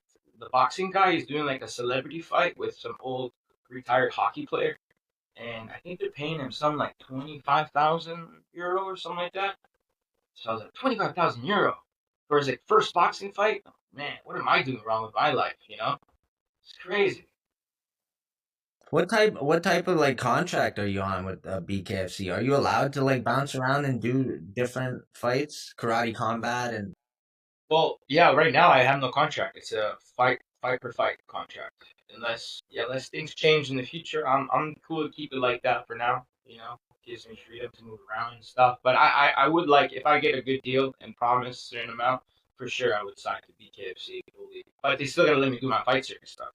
boxing guy is doing like a celebrity fight with some old retired hockey player. And I think they're paying him something like 25,000 euro or something like that. So I was like, 25,000 euro for his like first boxing fight. Oh, man, what am I doing wrong with my life? It's crazy. What type of like contract are you on with BKFC? Are you allowed to like bounce around and do different fights, karate combat, and Well, yeah, right now I have no contract. It's a fight per fight contract. Unless things change in the future, I'm cool to keep it like that for now. Gives me freedom to move around and stuff. But I would like if I get a good deal and promise a certain amount, for sure I would sign to BKFC fully. But they still gotta let me do my fight circuit stuff.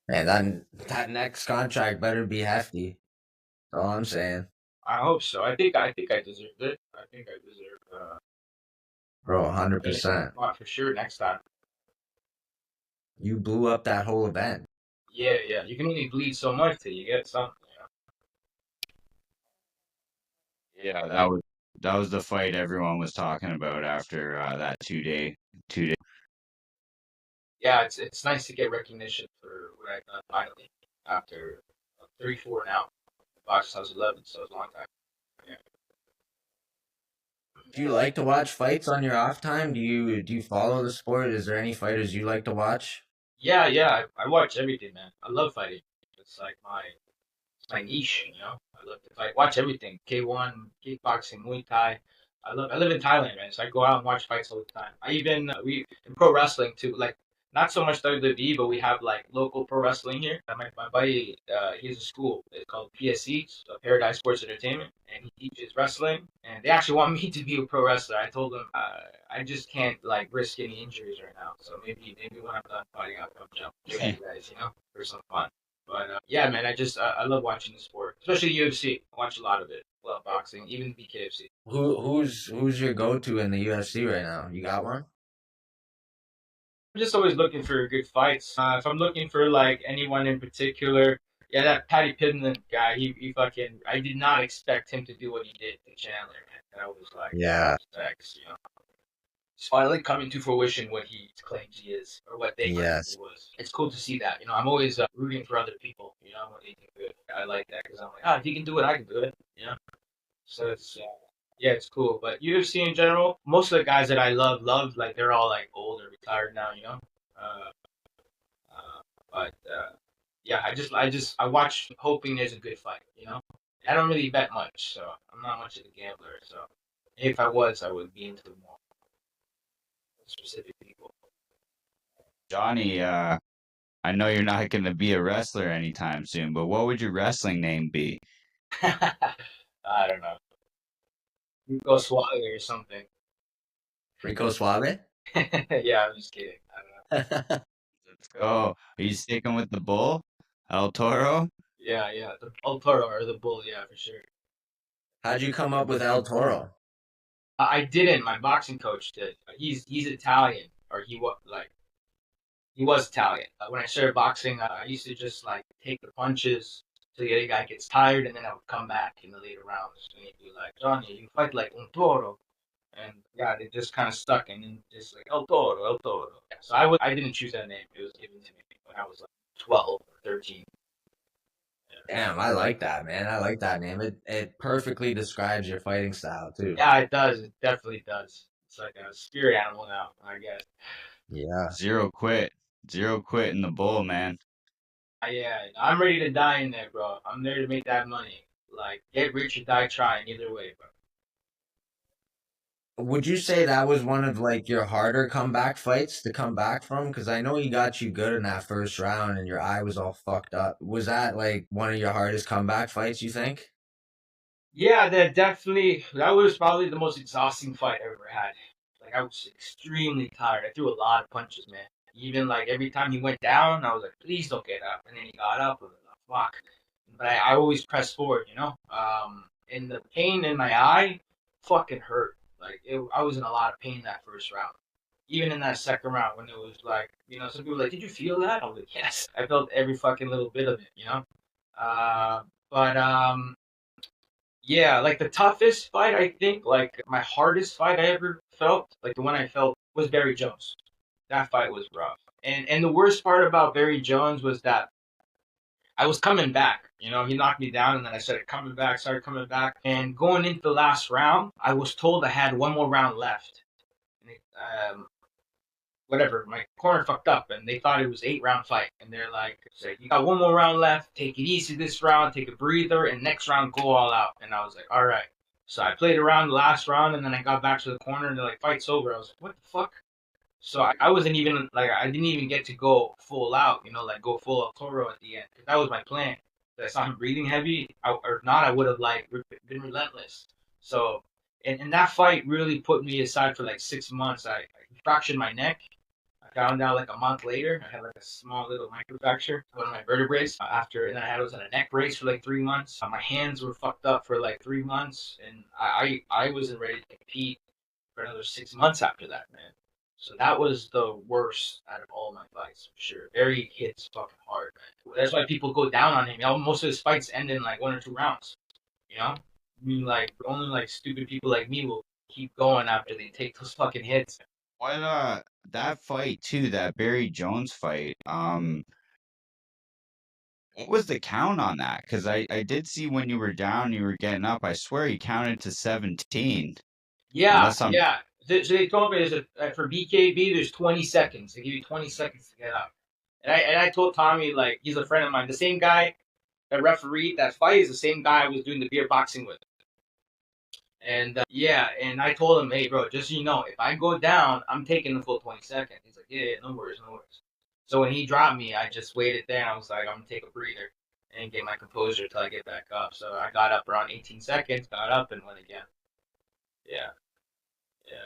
man, that next contract better be hefty. That's all I'm saying, I hope so. I think I deserve it. I think I deserve bro. hundred getting percent. a for sure next time. You blew up that whole event. Yeah, yeah. You can only bleed so much till you get something. yeah, that was the fight everyone was talking about after that 2 day. Yeah, it's nice to get recognition for what I've done finally after 3, 4 now. The box was 11, so it's a long time. Yeah, Do you like to watch fights on your off time? Do you follow the sport? Is there any fighters you like to watch? yeah, yeah. I watch everything, man. I love fighting. It's like my niche. I love to fight. Watch everything. K1, kickboxing, Muay Thai. I live in Thailand, man. So I go out and watch fights all the time. I even we in pro wrestling too. Like not so much WWE, but we have like local pro wrestling here. My buddy, he has a school. It's called PSC, so Paradise Sports Entertainment, and he teaches wrestling. And they actually want me to be a pro wrestler. I told them I just can't like risk any injuries right now. So maybe when I'm done fighting, I'll come jump with you guys, for some fun. But yeah, man, I love watching the sport, especially UFC. I watch a lot of it. Love boxing, even Bkfc. Who's your go to in the UFC right now? You got one? I'm just always looking for good fights. If I'm looking for like anyone in particular, yeah, that Patty Pimblett guy, he fucking. I did not expect him to do what he did to Chandler, man. I was like, Yeah. respects. It's finally coming to fruition what he claims he is, or what they claim he Yes. was. It's cool to see that. I'm always rooting for other people. When they do good. I like that because I'm like, if he can do it, I can do it. So it's yeah, it's cool. But UFC in general, most of the guys that I love like they're all like old or retired now. Uh, but yeah, I watch hoping there's a good fight. I don't really bet much, so I'm not much of a gambler. So if I was, I would be into more specific people. Johnny, I know you're not going to be a wrestler anytime soon, but what would your wrestling name be? I don't know. Go Swally or something. Rico Suave? Yeah, I'm just kidding. I don't know. Let's go. Are you sticking with the bull? El Toro? Yeah, yeah. The El Toro or the Bull, yeah, for sure. How'd you come up with El Toro? I didn't. My boxing coach did. He's Italian, or he was Italian. When I started boxing, I used to just like take the punches till the other guy gets tired, and then I would come back in the later rounds. And he'd be like, Johnny, you fight like un toro. And yeah, they just kind of stuck, and then just like El Toro, El Toro. Yeah, so I didn't choose that name. It was given to me when I was like 12 or 13. Damn, I like that, man. I like that name. It perfectly describes your fighting style too. Yeah, it does. It definitely does. It's like a spirit animal now, I guess. Yeah. Zero quit. Zero quit in the bull, man. Yeah, I'm ready to die in there, bro. I'm there to make that money. Like, get rich or die trying, either way, bro. Would you say that was one of like your harder comeback fights to come back from? Because I know he got you good in that first round and your eye was all fucked up. Was that like one of your hardest comeback fights, you think? Yeah, that was probably the most exhausting fight I ever had. Like, I was extremely tired. I threw a lot of punches, man. Even like every time he went down, I was like, please don't get up. And then he got up. I was like, oh, fuck. But I always pressed forward, And the pain in my eye fucking hurt. Like, I was in a lot of pain that first round. Even in that second round, when it was like, some people were like, did you feel that? I was like, yes. I felt every fucking little bit of it. But yeah, like the toughest fight, I think, like my hardest fight I ever felt, like the one I felt was Barry Jones. That fight was rough. And the worst part about Barry Jones was that I was coming back. He knocked me down and then I started coming back. And going into the last round, I was told I had one more round left. And whatever, my corner fucked up and they thought it was 8 round fight. And they're like, you got one more round left, take it easy this round, take a breather, and next round go all out. And I was like, all right. So I played around the last round and then I got back to the corner and they're like, fight's over. I was like, what the fuck? So I wasn't even like I didn't even get to go full out, like go full of Toro at the end. 'Cause that was my plan. I saw him breathing heavy, or if not, I would have like been relentless. So, and that fight really put me aside for like 6 months. I fractured my neck. I found out like a month later. I had like a small little microfracture, one of my vertebrae. After, and then I was in a neck brace for like 3 months. My hands were fucked up for like 3 months, and I wasn't ready to compete for another 6 months after that, man. So that was the worst out of all my fights for sure. Barry hits fucking hard, man. That's why people go down on him. Most of his fights end in like 1 or 2 rounds. I mean, like only like stupid people like me will keep going after they take those fucking hits. What that fight too, that Barry Jones fight, what was the count on that? Because I did see when you were down, you were getting up. I swear you counted to 17. Yeah, Unless I'm yeah. So they told me for BKB, there's 20 seconds. They give you 20 seconds to get up. And I told Tommy, like, he's a friend of mine. The same guy that refereed that fight is the same guy I was doing the beer boxing with. And yeah, and I told him, hey, bro, just so you know, if I go down, I'm taking the full 20 seconds. He's like, yeah, no worries, no worries. So when he dropped me, I just waited there. And I was like, I'm going to take a breather and get my composure till I get back up. So I got up around 18 seconds, got up, and went again. Yeah, yeah.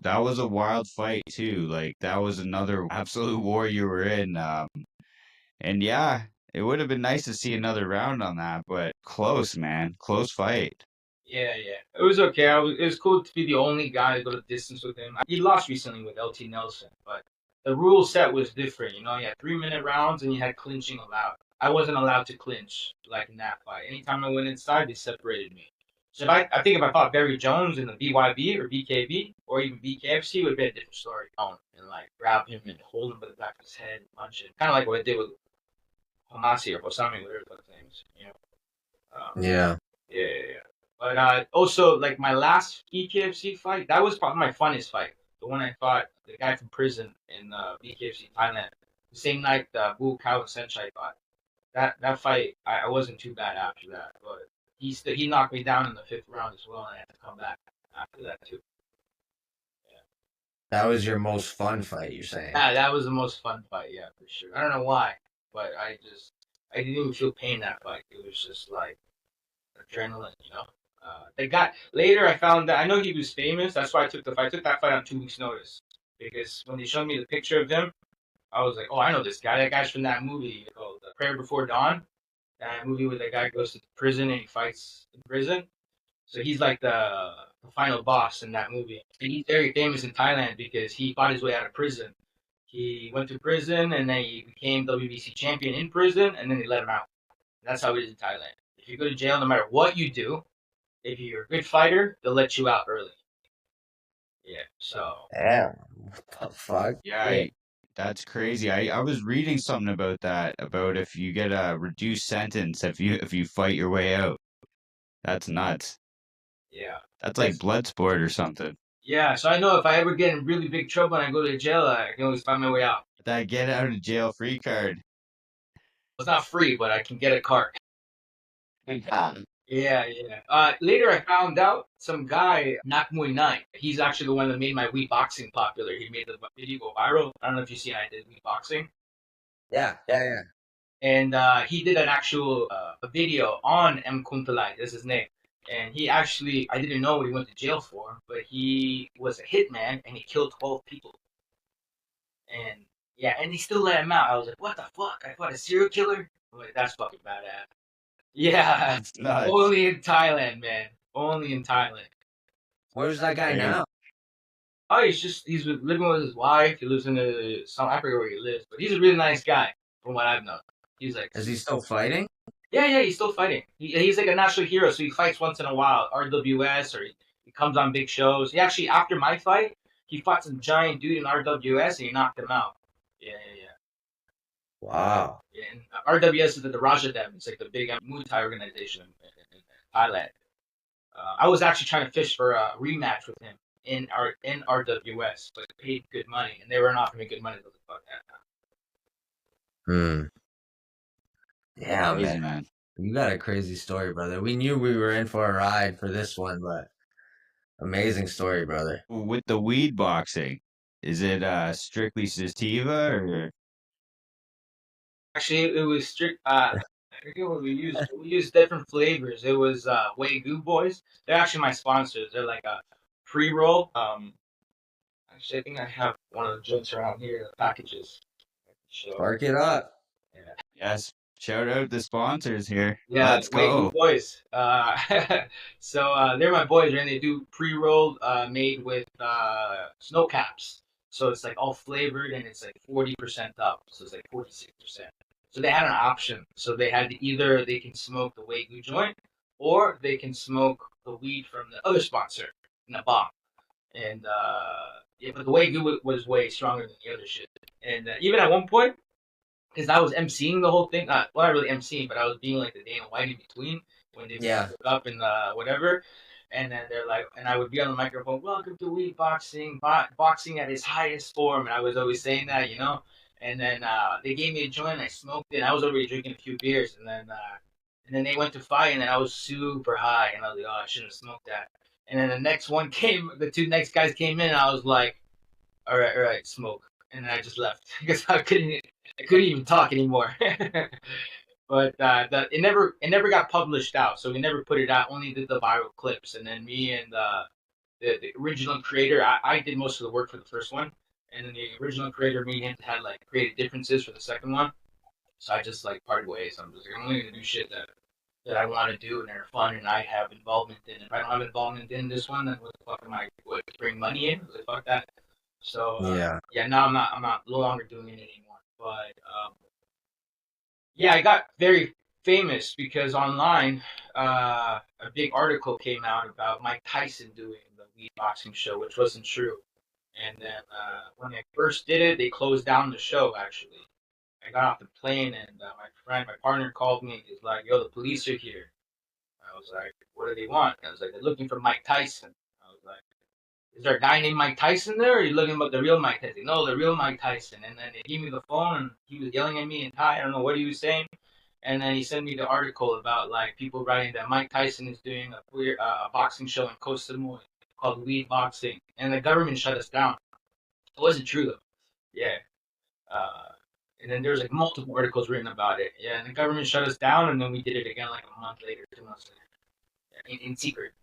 that was a wild fight too. Like that was another absolute war you were in. And yeah, it would have been nice to see another round on that, but close, man. Close fight. Yeah, yeah. It was okay. It was cool to be the only guy to go the distance with him. He lost recently with LT Nelson, but the rule set was different. You had 3 minute rounds and you had clinching allowed. I wasn't allowed to clinch like in that fight. Anytime I went inside, they separated me. So I think if I fought Barry Jones in the BYB or BKB or even Bkfc, it would be a different story. And like grab him and hold him by the back of his head and punch him. Kind of like what I did with Homasi or Hosami, whatever his name is. Yeah. Yeah, yeah, yeah. But also, like my last Bkfc fight, that was probably my funnest fight. The one I fought the guy from prison in Bkfc Thailand. the same night Boo Cow and Senchai fought. That fight, I wasn't too bad after that, but he knocked me down in the 5th round as well, and I had to come back after that too. That was your most fun fight, you're saying? Yeah, that was the most fun fight, yeah, for sure. I don't know why, but I didn't even feel pain that fight. It was just like adrenaline, you know. They got later. I found that I know he was famous. That's why I took the fight. I took that fight on 2 weeks' notice because when they showed me the picture of him, I was like, oh, I know this guy. That guy's from that movie called Prayer Before Dawn. That movie where the guy goes to prison and he fights in prison. So he's like the final boss in that movie. And he's very famous in Thailand because he fought his way out of prison. He went to prison and then he became WBC champion in prison, and then they let him out. That's how it is in Thailand. If you go to jail, no matter what you do, if you're a good fighter, they'll let you out early. Yeah. So. Damn. What the fuck? Yeah, that's crazy. I was reading something about that, about if you get a reduced sentence if you fight your way out. That's nuts. Yeah. That's like blood sport or something. Yeah. So I know if I ever get in really big trouble and I go to jail, I can always find my way out. That get out of jail free card. It's not free, but I can get a card. Yeah. Later, I found out some guy, Nakmui 9. He's actually the one that made my Wii boxing popular. He made the video go viral. I don't know if you seen I did Wii boxing. Yeah. And he did an actual a video on M. Kuntalai. That's his name. And he actually, I didn't know what he went to jail for, but he was a hitman and he killed 12 people. And yeah, and he still let him out. I was like, what the fuck? I fought a serial killer? I'm like, that's fucking badass. Yeah, That's nuts. only in Thailand, man. Only in Thailand. Where's that guy now? Oh, he's living with his wife. He lives in I forget where he lives, but he's a really nice guy from what I've known. He's like, Is he still fighting? yeah, he's still fighting. He's like a national hero, so he fights once in a while, RWS, or he comes on big shows. He actually, after my fight, he fought some giant dude in RWS and he knocked him out. Yeah. Wow. Yeah, and RWS is the Rajadam. It's like the big Muay Thai organization in Thailand. I was actually trying to fish for a rematch with him in RWS, but paid good money, and they weren't offering me good money. So fuck that. Yeah, Crazy, man. You got a crazy story, brother. We knew we were in for a ride for this one, but amazing story, brother. With the weed boxing, is it strictly sativa or? Actually, it was strict. I forget what we used. We used different flavors. It was Wagyu Boys. They're actually my sponsors. They're like a pre-roll. Actually, I think I have one of the joints around here, the packages. Spark it up. Yeah. Yes. Shout out the sponsors here. Yeah, Let's go. Wagyu Boys. So they're my boys, and they do pre-rolled made with snow caps. So it's like all flavored, and it's like 40% up. So it's like 46%. So they had an option. So they had either they can smoke the Wagyu joint, or they can smoke the weed from the other sponsor in a bomb. And yeah, but the Wagyu was way stronger than the other shit. And even at one point, because I was emceeing the whole thing. Well, not really emceeing, but I was being like the Dana White in between when they woke up and whatever. And then they're like, and I would be on the microphone, welcome to Weed Boxing, boxing at its highest form. And I was always saying that, you know. And then they gave me a joint, I smoked it, and I was already drinking a few beers. And then they went to fight, and then I was super high. And I was like, oh, I shouldn't have smoked that. And then the next one came, the two next guys came in, and I was like, all right, smoke. And then I just left because I couldn't even talk anymore. But it never got published out, so we never put it out. Only did the viral clips, and then me and the original creator, I did most of the work for the first one, and then the original creator, me and him had like creative differences for the second one. So I just like parted ways. I'm just like, I'm only gonna do shit that I want to do and they're fun and I have involvement in. If I don't have involvement in this one, then what the fuck am I? What, bring money in? Like, fuck that. So yeah, now I'm not no longer doing it anymore. But yeah, I got very famous because online a big article came out about Mike Tyson doing the Wii boxing show, which wasn't true. And then when I first did it, they closed down the show. Actually, I got off the plane and my partner called me. He's like, "Yo, the police are here." I was like, "What do they want?" I was like, "They're looking for Mike Tyson." I was like, is there a guy named Mike Tyson there? Or are you looking about the real Mike Tyson? No, the real Mike Tyson. And then they gave me the phone, and he was yelling at me in Thai. I don't know what he was saying. And then he sent me the article about like people writing that Mike Tyson is doing a boxing show in Koh Samui called Weed Boxing, and the government shut us down. It wasn't true though. Yeah. Uh, and then there's like multiple articles written about it. Yeah, and the government shut us down, and then we did it again like a month later, 2 months later, in secret.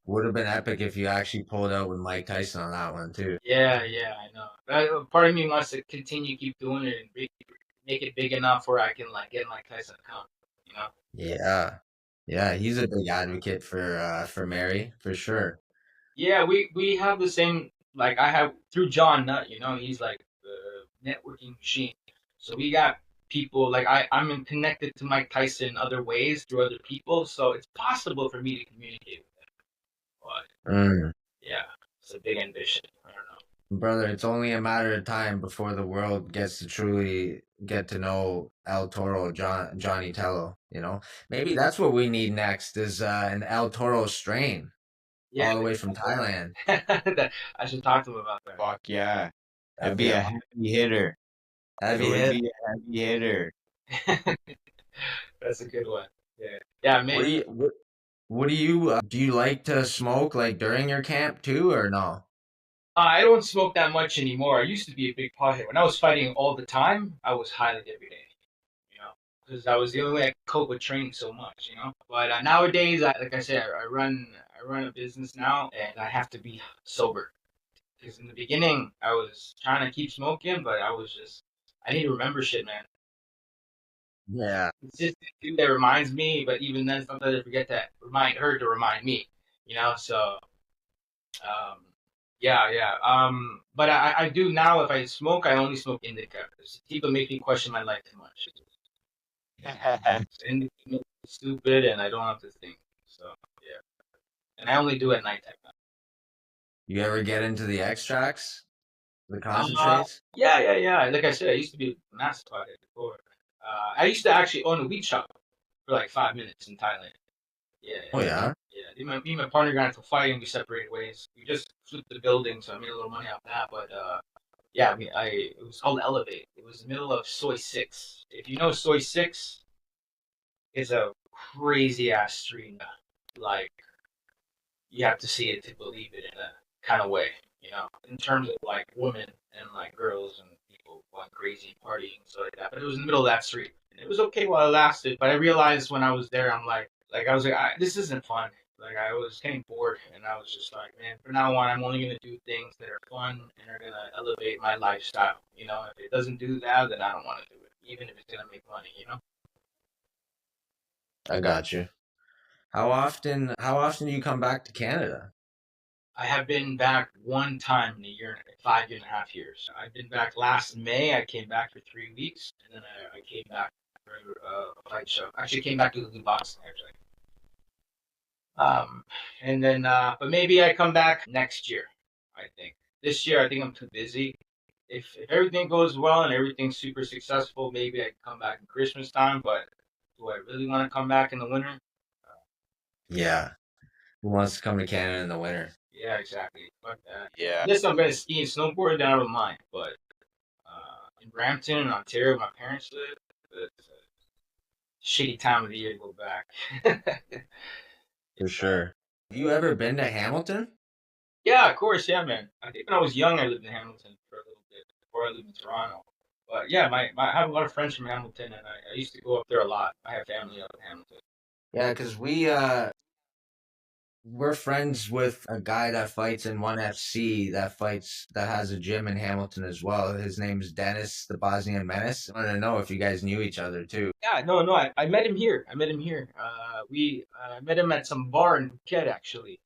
Would have been epic if you actually pulled out with Mike Tyson on that one too. Yeah, yeah, I know. Part of me wants to continue, keep doing it, and make it big enough where I can like get Mike Tyson account. You know? Yeah. Yeah, he's a big advocate for Mary, for sure. Yeah, we have the same. Like I have through John Nutt. You know, he's like the networking machine. So we got people like I'm connected to Mike Tyson in other ways through other people. So it's possible for me to communicate with him. But Mm. yeah, it's a big ambition. I don't know. Brother, it's only a matter of time before the world gets to truly get to know El Toro, Johnny Tello. You know, maybe that's what we need next is an El Toro strain Yeah, all the way from Thailand. I should talk to him about that. Fuck yeah. That'd It'd be be a a heavy hitter. It heavy would hit. be a heavy hitter. That's a good one. Yeah, yeah, What do maybe. do you like to smoke like during your camp too, or no? I don't smoke that much anymore. I used to be a big pothead. When I was fighting all the time, I was high like every day. You know, because that was the only way I could cope with training so much. You know, but nowadays, like I said, I run a business now, and I have to be sober. Because in the beginning, I was trying to keep smoking, but I need to remember shit, man. Yeah, It's just a thing that reminds me, but even then, sometimes I forget to remind her to remind me. You know, so um, yeah, yeah. But I do now. If I smoke, I only smoke indica. People make me question my life too much. Indica makes me stupid, and I don't have to think. So yeah, and I only do it at nighttime. you ever get into the extracts, the Uh, concentrates? yeah, yeah, yeah. Like I said, I used to be a massive pothead before. I used to actually own a weed shop for like 5 minutes in Thailand. Yeah, Oh yeah, yeah. Me and my partner got into a fight and we separated ways. We just flipped the building, so I made a little money off that. But yeah, I mean, it was called Elevate. It was in the middle of Soy Six. If you know Soy Six, is a crazy ass street. Like you have to see it to believe it in a kind of way, you know, in terms of like women and like girls and people going crazy and partying and stuff like that. But it was in the middle of that street, and it was okay while it lasted. But I realized when I was there, I'm like I was like, this isn't fun. Like I was getting bored, and I was just like, man, from now on, I'm only gonna do things that are fun and are gonna elevate my lifestyle. You know, if it doesn't do that, then I don't want to do it, even if it's gonna make money. You know. I got you. How often do you come back to Canada? I have been back one time in a year, 5.5 years. I've been back last May. I came back for 3 weeks, and then I came back for a fight show. Actually, came back to the boxing actually. Um, and then, but maybe I come back next year. I think this year I think I'm too busy. If everything goes well and everything's super successful, maybe I can come back in Christmas time. But do I really want to come back in the winter? Yeah, who wants to come to Canada in the winter? Yeah, exactly. But Yeah. unless I'm gonna ski and snowboard, then I don't mind. But in Brampton and Ontario, my parents live. It's a shitty time of the year to go back. For It's sure. Have you ever been to Hamilton? yeah, of course, yeah, man. I think when I was young, I lived in Hamilton for a little bit before I lived in Toronto. But yeah, I have a lot of friends from Hamilton, and I used to go up there a lot. I have family up in Hamilton. Yeah, because we're friends with a guy that fights in ONE FC that has a gym in Hamilton as well. His name's Dennis, the Bosnian Menace. I wanted to know if you guys knew each other too. Yeah, no, no, I met him here. I met him here. I met him at some bar in Phuket, actually.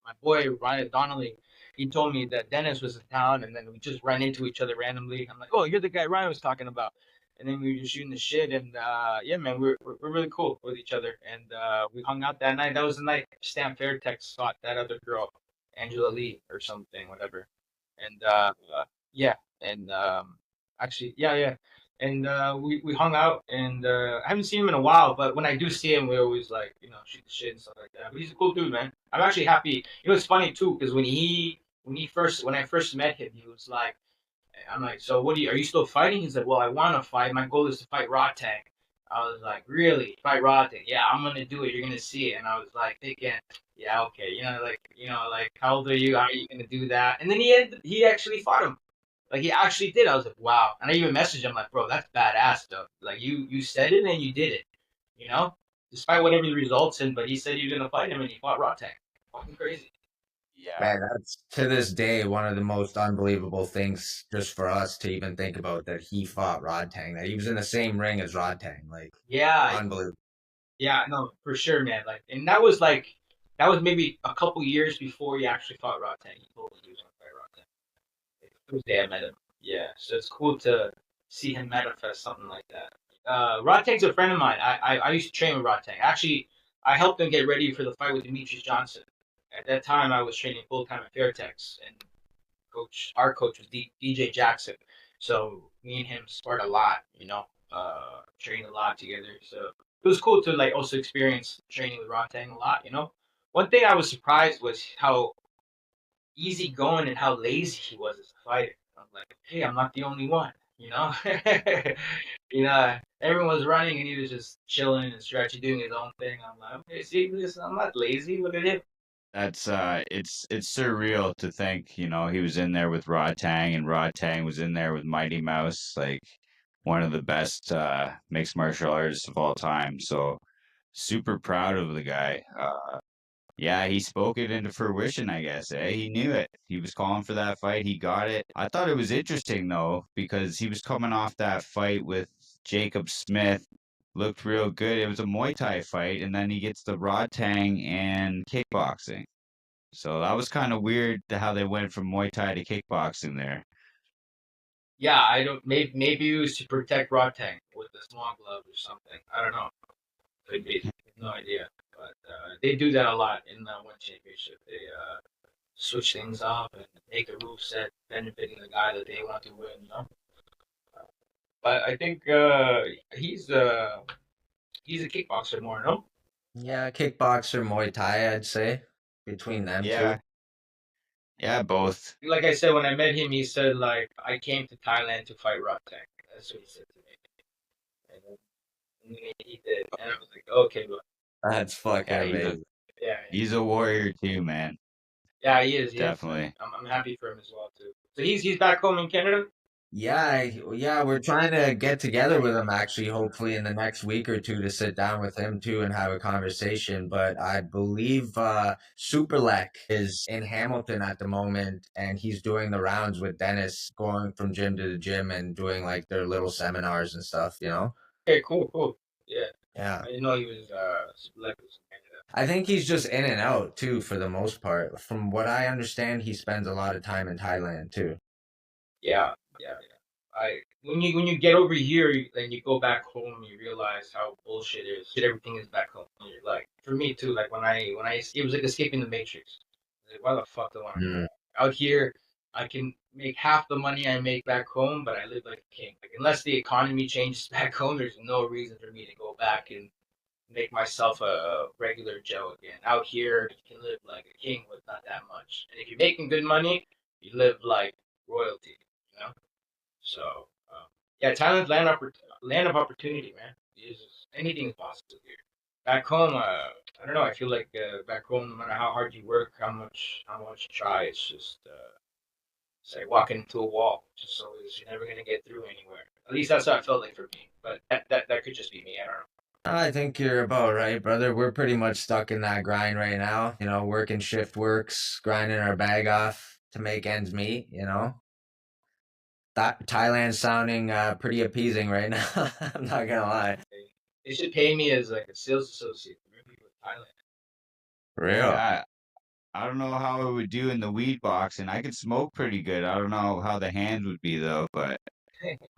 My boy Ryan Donnelly, he told me that Dennis was in town, and then we just ran into each other randomly. I'm like, oh, you're the guy Ryan was talking about. And then we were just shooting the shit, and yeah, man, we're really cool with each other. And we hung out that night. That was the night Stan Fairtex fought that other girl, Angela Lee or something, whatever. And yeah, and actually, yeah, yeah. and we hung out, and I haven't seen him in a while. But when I do see him, we always like shoot the shit and stuff like that. But he's a cool dude, man. I'm actually happy. It's funny too because when I first met him, he was like, I'm like, so what are you still fighting? He's like, well, I want to fight. My goal is to fight Raw Tank. I was like, really? Fight Raw Tank? Yeah, I'm gonna do it. You're gonna see it. And I was like thinking, yeah, okay, like how old are you? How are you gonna do that? And then he actually fought him. Like he actually did. I was like, wow. And I even messaged him like, bro, that's badass stuff. Like you said it and you did it. You know, despite whatever the results in. But he said he was gonna fight him and he fought Raw Tank. Fucking crazy. Yeah, Man, that's to this day one of the most unbelievable things just for us to even think about that he fought Rod Tang, that he was in the same ring as Rod Tang. Like, Yeah, unbelievable. yeah, no, for sure, man. And that was maybe a couple years before he actually fought Raw Tank. He told me he was gonna fight Raw Tank. It was the day I met him. Yeah, so it's cool to see him manifest something like that. Rod Tank's a friend of mine. I used to train with Rod Tank. Actually, I helped him get ready for the fight with Demetrius Johnson. At that time, I was training full time at Fairtex, and our coach was DJ Jackson. So me and him sparred a lot, trained a lot together. So it was cool to like also experience training with Rotang a lot. One thing I was surprised was how easy going and how lazy he was as a fighter. I'm like, hey, I'm not the only one, you know? Everyone was running and he was just chilling and stretching, doing his own thing. I'm like, okay, see, listen, I'm not lazy. Look at him. that's it's surreal to think, he was in there with Rod Tang and Rod Tang was in there with Mighty Mouse, like one of the best mixed martial artists of all time. So super proud of the guy. Yeah, he spoke it into fruition, I guess. He knew it. He was calling for that fight. He got it. I thought it was interesting though, because he was coming off that fight with Jacob Smith, looked real good. It was a Muay Thai fight, and then he gets the Tang and kickboxing. So that was kind of weird how they went from Muay Thai to kickboxing there. Yeah, I don't. Maybe it was to protect Rotang with the small glove or something. I don't know. Could be. No idea. But they do that a lot in the one championship. They switch things up and make a rule set benefiting the guy that they want to win. But I think he's a kickboxer more, no? Yeah, kickboxer, Muay Thai, I'd say, between them two. Yeah, yeah, both. Like I said, when I met him, he said like I came to Thailand to fight Rotang. That's what he said to me. And he did, and I was like, okay, but That's fucking Yeah, amazing. yeah, he's a warrior too, man. yeah, he is. He is, man. Definitely. I'm happy for him as well too. So he's back home in Canada. Yeah, we're trying to get together with him actually, hopefully in the next week or two to sit down with him too and have a conversation. But I believe Superlek is in Hamilton at the moment and he's doing the rounds with Dennis, going from gym to the gym and doing like their little seminars and stuff. Okay, cool, cool. Yeah, Yeah. I didn't know he was like in Canada. I think he's just in and out too for the most part. From what I understand, he spends a lot of time in Thailand too. Yeah, yeah, yeah. I when you get over here and you go back home, you realize how bullshit is. Shit, everything is back home. And you're like, for me too. Like when I it was like escaping the matrix. Like, why the fuck do I want to go Mm. out here? I can make half the money I make back home, but I live like a king. Like unless the economy changes back home, there's no reason for me to go back and make myself a regular Joe again. Out here, you can live like a king with not that much. And if you're making good money, you live like royalty, you know? So, yeah, Thailand's land of opportunity, man. Anything is possible here. Back home, I don't know. I feel like back home, no matter how hard you work, how much you try, it's like walking into a wall. Just always, you're never gonna get through anywhere. At least that's how it felt like for me. But that could just be me. I don't know. I think you're about right, brother. We're pretty much stuck in that grind right now. Working shift works, grinding our bag off to make ends meet. That Thailand's sounding pretty appeasing right now. I'm not gonna lie. They should pay me as like a sales associate for people in Thailand. For real. Yeah, I don't know how it would do in the weed box, and I could smoke pretty good. I don't know how the hands would be though, but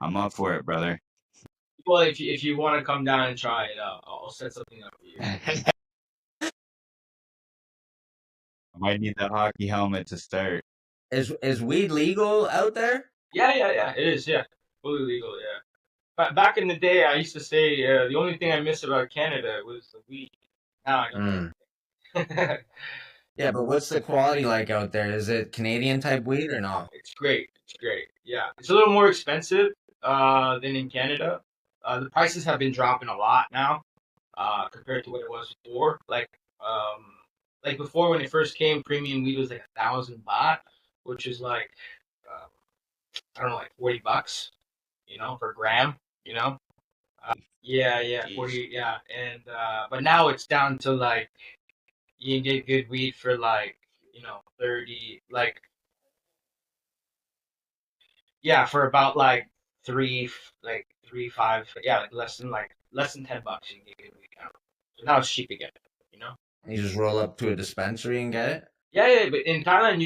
I'm up for it, brother. Well, if you want to come down and try it out, I'll set something up for you. I might need the hockey helmet to start. Is weed legal out there? Yeah, yeah, yeah. It is. Yeah, fully legal. Yeah. back in the day, I used to say the only thing I miss about Canada was the weed. Now I Mm. get Yeah, but what's the quality like out there? Is it Canadian type weed or no? It's great. It's great. Yeah, it's a little more expensive than in Canada. The prices have been dropping a lot now compared to what it was before. Like before when it first came, premium weed was like 1,000 baht, which is like uh, I don't know, like $40, per gram. You know. Yeah, yeah, Jeez. 40. Yeah, and but now it's down to like you can get good weed for like 30, like yeah, for about like 3, 5, yeah, like less than $10 you can get a week out. So now it's cheap again, you know? You just roll up to a dispensary and get it? Yeah, yeah, but in Thailand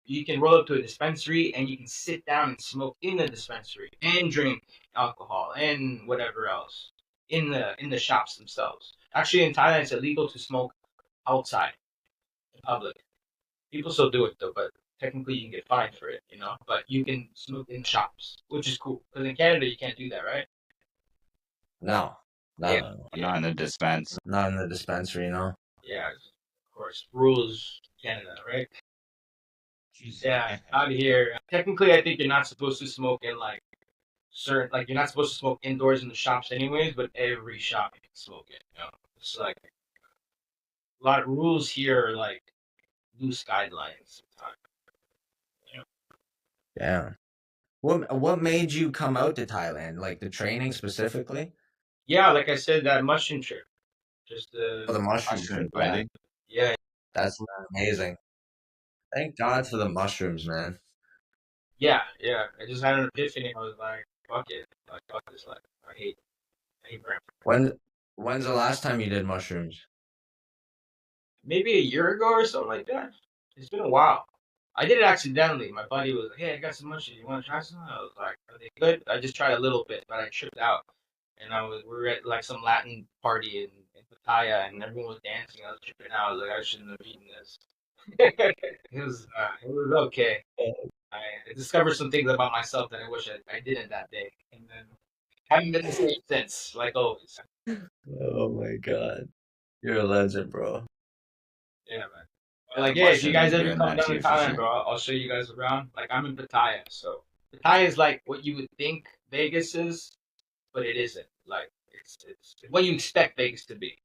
you can roll up to a dispensary and you can sit down and smoke in the dispensary and drink alcohol and whatever else in the shops themselves. Actually in Thailand it's illegal to smoke outside in public. People still do it though, but technically you can get fined for it. But you can smoke in shops, which is cool. Because in Canada you can't do that, right? No. No, Yeah, no, no. yeah, Not in the dispense. Not in the dispensary, no. yeah. Of course, rules Canada, right? Yeah, out of here. Technically, I think you're not supposed to smoke in like certain, like you're not supposed to smoke indoors in the shops anyways. But every shop you can smoke it. It's like a lot of rules here are like loose guidelines sometimes. You know? Yeah. What made you come out to Thailand? Like the training specifically? Yeah, like I said, that mushroom trip. Just Oh, the mushroom Mushroom trip. Yeah. fighting. yeah, That's amazing. Thank God for the mushrooms, man. yeah, yeah. I just had an epiphany. I was like, fuck it. Like, fuck this life. I hate Brent. When when's the last time you did mushrooms? Maybe a year ago or something like that. It's been a while. I did it accidentally. My buddy was like, "Hey, I got some mushrooms. You want to try some?" I was like, "Are they good?" I just tried a little bit, but I tripped out. And we were at like some Latin party in Pattaya, and everyone was dancing. I was tripping out. I was like, I shouldn't have eaten this. It was okay. I discovered some things about myself that I wish I didn't that day, and then haven't been the same since, like always. Oh my God. You're a legend, bro. Yeah, man. Like, yeah, if you Mushrooms guys are ever doing come that down to to you for Thailand, sure. bro, I'll show you guys around. Like, I'm in Pattaya, so Pattaya is like what you would think Vegas is, but it isn't. Like, it's what you expect Vegas to be.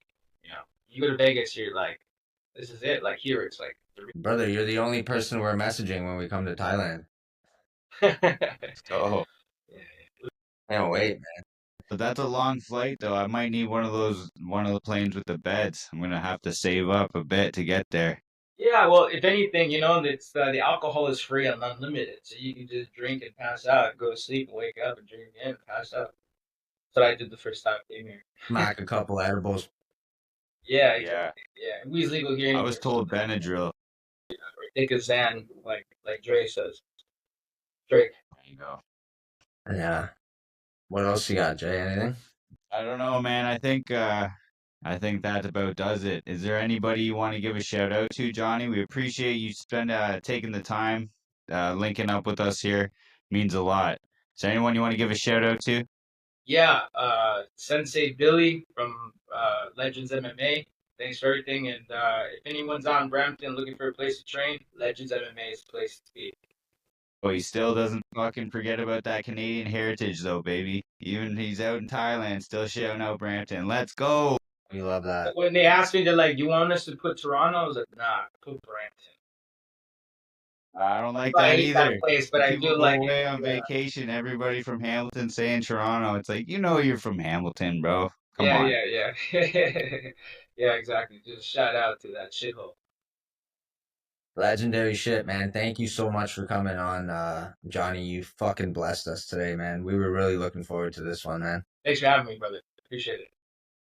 You go to Vegas, you're like, this is it. Like here, it's like Brother, you're the only person we're messaging when we come to Thailand. yeah, Oh, Can't wait, but that's a long flight though. I might need one of the planes with the beds. I'm gonna have to save up a bit to get there. yeah. Well, if anything, it's the alcohol is free and unlimited, so you can just drink and pass out, go to sleep, and wake up and drink again and pass out. That's what I did the first time I came here. smack a couple edibles. Yeah, Yeah, exactly. Yeah, weed's legal here I anyway. was told Benadryl. Take a Zan, like Dre says. Drake. There you go. Yeah. What else you got, Jay? Anything? I don't know, man. I think that about does it. Is there anybody you want to give a shout out to, Johnny? We appreciate you taking the time, linking up with us here. Means a lot. Is there anyone you want to give a shout out to? Yeah, Sensei Billy from Legends MMA. Thanks for everything. And if anyone's on Brampton looking for a place to train, Legends MMA is the place to be. Oh, he still doesn't fucking forget about that Canadian heritage, though, baby. Even he's out in Thailand, still shouting out Brampton. Let's go. We love that. When they asked me, they're like, "You want us to put Toronto?" I was like, "Nah, put Brampton." I don't like I that hate that either. place, but I People do go like it. away on vacation, everybody from Hamilton saying Toronto. It's like, you know you're from Hamilton, bro. Come Yeah, on. yeah, yeah, yeah. Yeah, exactly. Just shout out to that shithole. Legendary shit, man. Thank you so much for coming on, Johnny. You fucking blessed us today, man. We were really looking forward to this one, man. Thanks for having me, brother. Appreciate it.